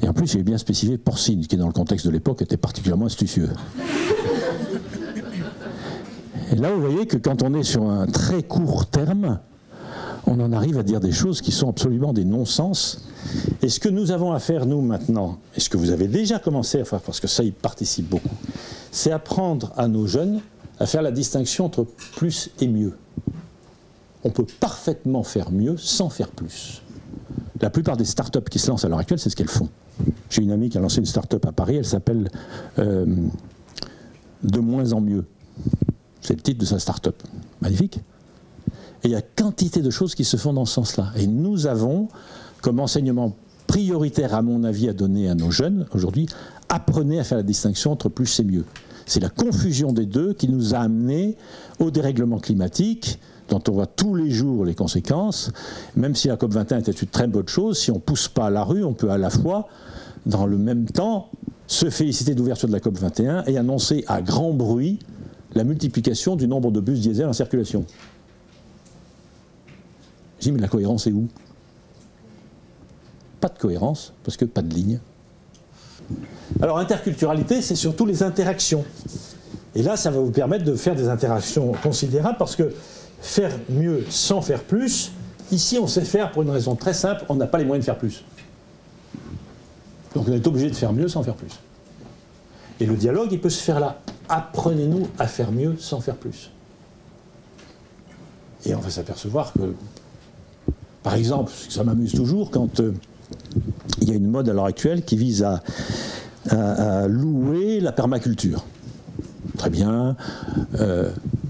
Et en plus, il est bien spécifié porcine, qui dans le contexte de l'époque était particulièrement astucieux. Et là, vous voyez que quand on est sur un très court terme, on en arrive à dire des choses qui sont absolument des non-sens. Et ce que nous avons à faire, nous, maintenant, et ce que vous avez déjà commencé à faire, parce que ça y participe beaucoup, c'est apprendre à nos jeunes à faire la distinction entre plus et mieux. On peut parfaitement faire mieux sans faire plus. La plupart des startups qui se lancent à l'heure actuelle, c'est ce qu'elles font. J'ai une amie qui a lancé une startup à Paris, elle s'appelle De moins en mieux. C'est le titre de sa start-up. Magnifique. Et il y a quantité de choses qui se font dans ce sens-là. Et nous avons, comme enseignement prioritaire, à mon avis, à donner à nos jeunes, aujourd'hui, apprenez à faire la distinction entre plus et mieux. C'est la confusion des deux qui nous a amenés au dérèglement climatique, dont on voit tous les jours les conséquences. Même si la COP21 était une très bonne chose, si on ne pousse pas à la rue, on peut à la fois, dans le même temps, se féliciter d'ouverture de la COP21 et annoncer à grand bruit la multiplication du nombre de bus diesel en circulation. Je dis, mais la cohérence est où? Pas de cohérence, parce que pas de ligne. Alors, interculturalité, c'est surtout les interactions. Et là, ça va vous permettre de faire des interactions considérables, parce que faire mieux sans faire plus, ici, on sait faire pour une raison très simple, on n'a pas les moyens de faire plus. Donc, on est obligé de faire mieux sans faire plus. Et le dialogue, il peut se faire là. Apprenez-nous à faire mieux sans faire plus. Et on va s'apercevoir que, par exemple, ça m'amuse toujours, quand il y a une mode à l'heure actuelle qui vise à louer la permaculture. Très bien,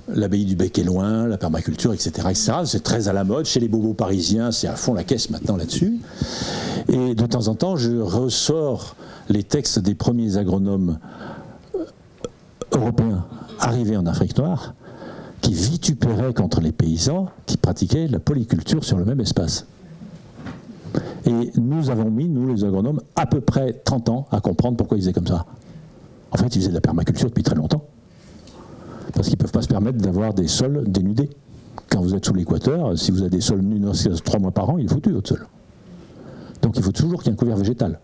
l'abbaye du Bec est loin, la permaculture, etc. etc. C'est très à la mode. Chez les bobos parisiens, c'est à fond la caisse maintenant là-dessus. Et de temps en temps, je ressors les textes des premiers agronomes européens arrivés en Afrique noire qui vitupéraient contre les paysans qui pratiquaient la polyculture sur le même espace. Et nous avons mis, nous les agronomes, à peu près 30 ans à comprendre pourquoi ils faisaient comme ça. En fait, ils faisaient de la permaculture depuis très longtemps. Parce qu'ils ne peuvent pas se permettre d'avoir des sols dénudés. Quand vous êtes sous l'équateur, si vous avez des sols nus 3 mois par an, il est foutu votre sol. Donc il faut toujours qu'il y ait un couvert végétal.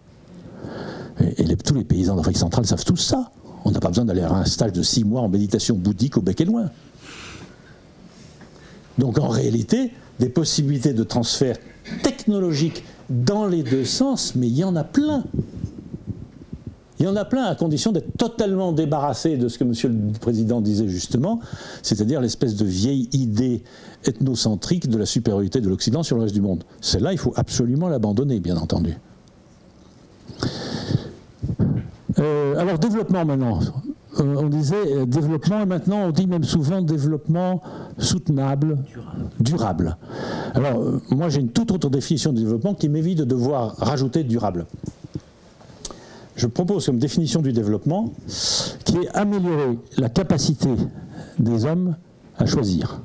Et tous les paysans d'Afrique centrale savent tous ça. On n'a pas besoin d'aller à un stage de 6 mois en méditation bouddhique au Bec et loin. Donc en réalité, des possibilités de transfert technologique dans les deux sens, mais il y en a plein. Il y en a plein à condition d'être totalement débarrassé de ce que Monsieur le Président disait justement, c'est-à-dire l'espèce de vieille idée ethnocentrique de la supériorité de l'Occident sur le reste du monde. Celle-là, il faut absolument l'abandonner, bien entendu. Alors, développement maintenant. On disait développement, et maintenant on dit même souvent développement soutenable, durable. Alors, moi j'ai une toute autre définition de développement qui m'évite de devoir rajouter durable. Je propose comme définition du développement qui est améliorer la capacité des hommes à choisir.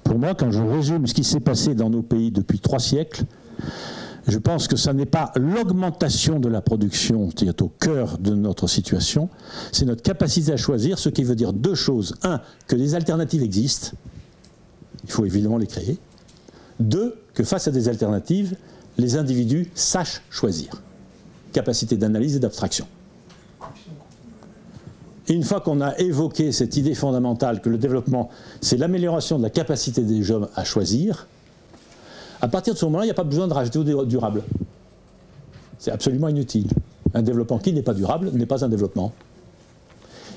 Pour moi, quand je résume ce qui s'est passé dans nos pays depuis 3 siècles, je pense que ça n'est pas l'augmentation de la production qui est au cœur de notre situation, c'est notre capacité à choisir, ce qui veut dire 2 choses. 1, que des alternatives existent, il faut évidemment les créer. 2, que face à des alternatives, les individus sachent choisir. Capacité d'analyse et d'abstraction. Et une fois qu'on a évoqué cette idée fondamentale que le développement, c'est l'amélioration de la capacité des hommes à choisir, à partir de ce moment-là, il n'y a pas besoin de rajouter durable. C'est absolument inutile. Un développement qui n'est pas durable n'est pas un développement.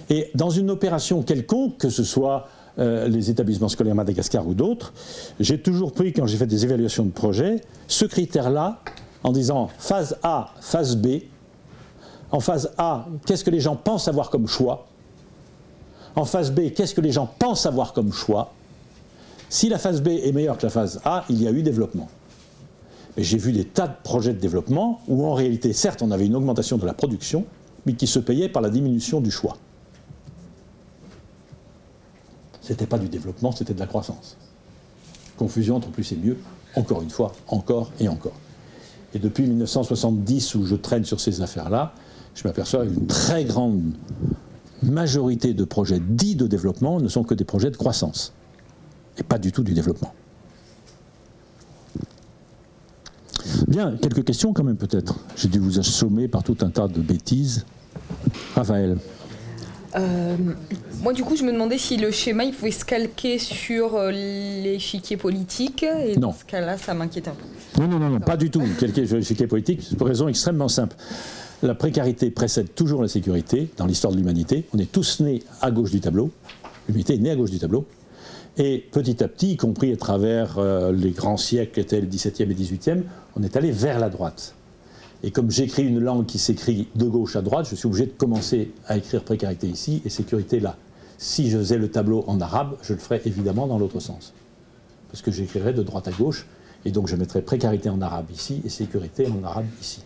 Et dans une opération quelconque, que ce soit les établissements scolaires Madagascar ou d'autres, j'ai toujours pris, quand j'ai fait des évaluations de projet, ce critère-là, en disant phase A, phase B. En phase A, qu'est-ce que les gens pensent avoir comme choix? En phase B, qu'est-ce que les gens pensent avoir comme choix? Si la phase B est meilleure que la phase A, il y a eu développement. Mais j'ai vu des tas de projets de développement où en réalité, certes, on avait une augmentation de la production, mais qui se payait par la diminution du choix. C'était pas du développement, c'était de la croissance. Confusion entre plus et mieux, encore une fois, encore et encore. Et depuis 1970, où je traîne sur ces affaires-là, je m'aperçois qu'une très grande majorité de projets dits de développement ne sont que des projets de croissance, et pas du tout du développement. Bien, quelques questions quand même peut-être. J'ai dû vous assommer par tout un tas de bêtises. Raphaël. Moi, du coup, je me demandais si le schéma, il pouvait se calquer sur l'échiquier politique. Et non. Dans ce cas-là, ça m'inquiète un peu. Non, pas du tout. Calquer sur l'échiquier politique, pour une raison extrêmement simple. La précarité précède toujours la sécurité dans l'histoire de l'humanité. On est tous nés à gauche du tableau. L'humanité est née à gauche du tableau. Et petit à petit, y compris à travers les grands siècles qui étaient le XVIIe et XVIIIe, on est allé vers la droite. Et comme j'écris une langue qui s'écrit de gauche à droite, je suis obligé de commencer à écrire précarité ici et sécurité là. Si je faisais le tableau en arabe, je le ferais évidemment dans l'autre sens. Parce que j'écrirais de droite à gauche, et donc je mettrais précarité en arabe ici et sécurité en arabe ici.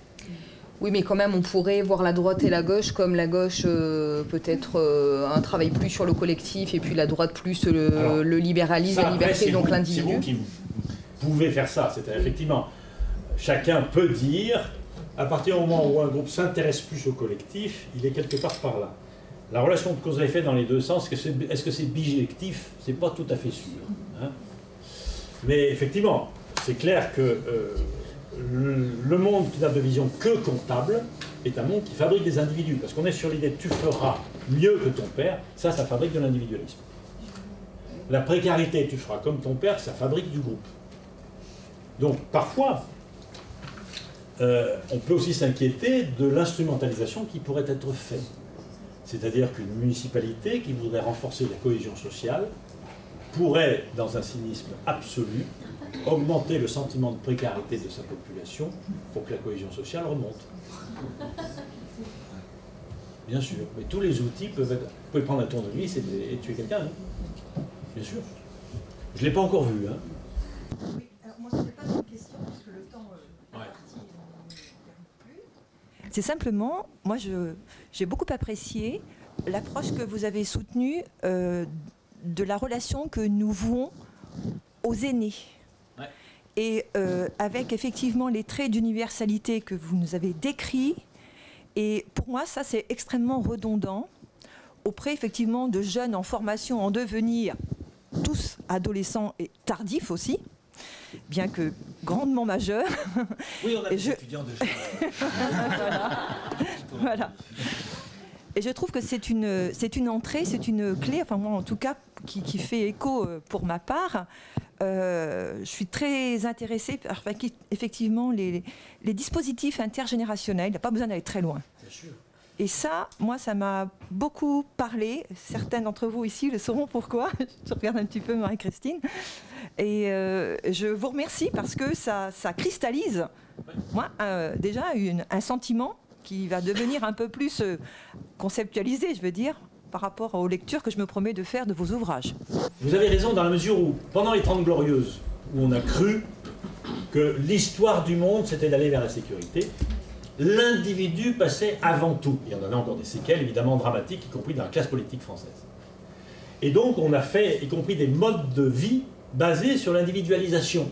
Oui, mais quand même, on pourrait voir la droite et la gauche comme la gauche peut-être un travail plus sur le collectif et puis la droite plus le libéralisme, la liberté, donc l'individu. C'est vous qui pouvez faire ça. C'est-à-dire, effectivement, chacun peut dire, à partir du moment où un groupe s'intéresse plus au collectif, il est quelque part par là. La relation de cause à effet dans les deux sens, est-ce que c'est bijectif? C'est pas tout à fait sûr. Hein, mais effectivement, c'est clair que le monde qui n'a de vision que comptable est un monde qui fabrique des individus. Parce qu'on est sur l'idée tu feras mieux que ton père, ça fabrique de l'individualisme. La précarité, tu feras comme ton père, ça fabrique du groupe. Donc parfois, on peut aussi s'inquiéter de l'instrumentalisation qui pourrait être faite. C'est-à-dire qu'une municipalité qui voudrait renforcer la cohésion sociale pourrait, dans un cynisme absolu, augmenter le sentiment de précarité de sa population pour que la cohésion sociale remonte. Bien sûr, mais tous les outils peuvent être... Vous pouvez prendre un tournevis et tuer quelqu'un, hein. Bien sûr. Je ne l'ai pas encore vu, hein. Oui, alors moi, ce n'est pas une question, parce que le temps est parti et on ne plus. C'est simplement, moi, j'ai beaucoup apprécié l'approche que vous avez soutenue de la relation que nous vouons aux aînés. Et avec effectivement les traits d'universalité que vous nous avez décrits. Et pour moi, ça, c'est extrêmement redondant auprès effectivement de jeunes en formation, en devenir, tous adolescents et tardifs aussi, bien que grandement majeurs. Oui, on a des étudiants de jeunes. Voilà. Et je trouve que c'est une entrée, c'est une clé, enfin moi en tout cas, qui fait écho pour ma part. Je suis très intéressée par effectivement les dispositifs intergénérationnels. Il n'y a pas besoin d'aller très loin. Bien sûr. Et ça, moi, ça m'a beaucoup parlé. Certains d'entre vous ici le sauront pourquoi. Je regarde un petit peu Marie-Christine. Et je vous remercie parce que ça cristallise, moi, déjà un sentiment qui va devenir un peu plus conceptualisé, je veux dire, par rapport aux lectures que je me promets de faire de vos ouvrages. Vous avez raison dans la mesure où, pendant les 30 Glorieuses, où on a cru que l'histoire du monde, c'était d'aller vers la sécurité, l'individu passait avant tout. Il y en a encore des séquelles, évidemment, dramatiques, y compris dans la classe politique française. Et donc, on a fait, y compris des modes de vie basés sur l'individualisation.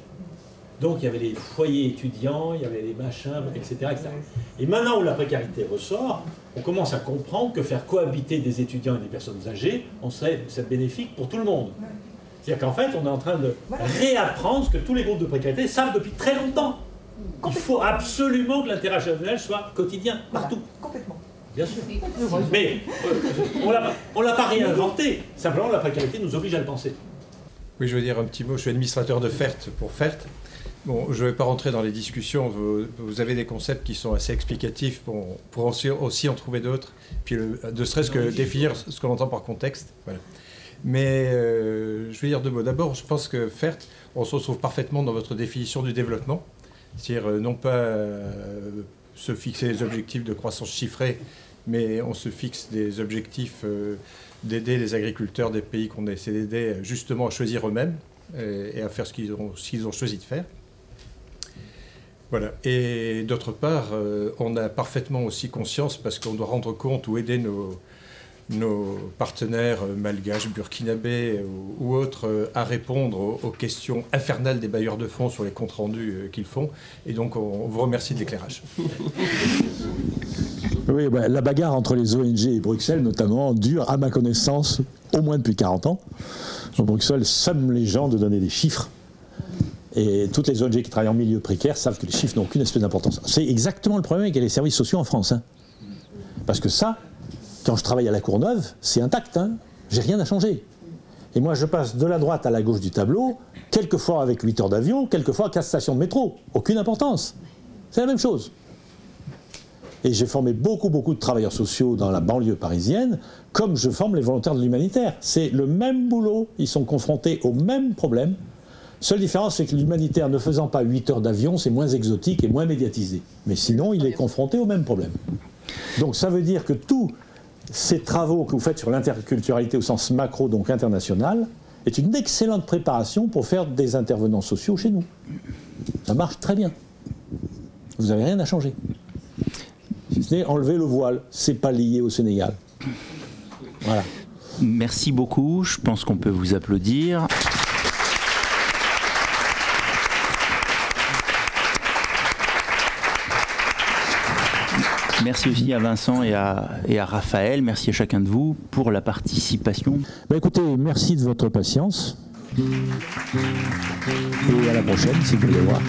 Donc, il y avait les foyers étudiants, il y avait les machins, etc., etc. Et maintenant où la précarité ressort, on commence à comprendre que faire cohabiter des étudiants et des personnes âgées, c'est bénéfique pour tout le monde. C'est-à-dire qu'en fait, on est en train de réapprendre ce que tous les groupes de précarité savent depuis très longtemps. Il faut absolument que l'intergénérationnel soit quotidien, partout. Complètement. Bien sûr. Mais on ne l'a pas réinventé. Simplement, la précarité nous oblige à le penser. Oui, je veux dire un petit mot. Je suis administrateur de FERT pour FERT. Bon, je ne vais pas rentrer dans les discussions. Vous avez des concepts qui sont assez explicatifs pour aussi en trouver d'autres. Puis, ne serait-ce que définir ce qu'on entend par contexte. Voilà. Mais je vais dire deux mots. D'abord, je pense que FERT, on se retrouve parfaitement dans votre définition du développement. C'est-à-dire non pas se fixer des objectifs de croissance chiffrée, mais on se fixe des objectifs d'aider les agriculteurs des pays qu'on essaie d'aider justement à choisir eux-mêmes et à faire ce qu'ils ont choisi de faire. Voilà. Et d'autre part, on a parfaitement aussi conscience, parce qu'on doit rendre compte ou aider nos partenaires malgaches, burkinabés ou autres à répondre aux questions infernales des bailleurs de fonds sur les comptes rendus qu'ils font. Et donc, on vous remercie de l'éclairage. Oui, bah, la bagarre entre les ONG et Bruxelles, notamment, dure, à ma connaissance, au moins depuis 40 ans. Bruxelles somme les gens de donner des chiffres. Et toutes les ONG qui travaillent en milieu précaire savent que les chiffres n'ont aucune espèce d'importance. C'est exactement le problème avec les services sociaux en France. Hein. Parce que ça, quand je travaille à la Courneuve, c'est intact. Hein. J'ai rien à changer. Et moi, je passe de la droite à la gauche du tableau, quelquefois avec 8 heures d'avion, quelquefois 4 stations de métro. Aucune importance. C'est la même chose. Et j'ai formé beaucoup de travailleurs sociaux dans la banlieue parisienne, comme je forme les volontaires de l'humanitaire. C'est le même boulot, ils sont confrontés aux mêmes problèmes. Seule différence, c'est que l'humanitaire, ne faisant pas 8 heures d'avion, c'est moins exotique et moins médiatisé. Mais sinon, il est confronté aux mêmes problèmes. Donc ça veut dire que tous ces travaux que vous faites sur l'interculturalité au sens macro, donc international, est une excellente préparation pour faire des intervenants sociaux chez nous. Ça marche très bien. Vous n'avez rien à changer. C'est enlever le voile, c'est pas lié au Sénégal. Voilà. Merci beaucoup, je pense qu'on peut vous applaudir. Merci aussi à Vincent et à Raphaël, merci à chacun de vous pour la participation. Bah écoutez, merci de votre patience. Et à la prochaine, si vous voulez voir.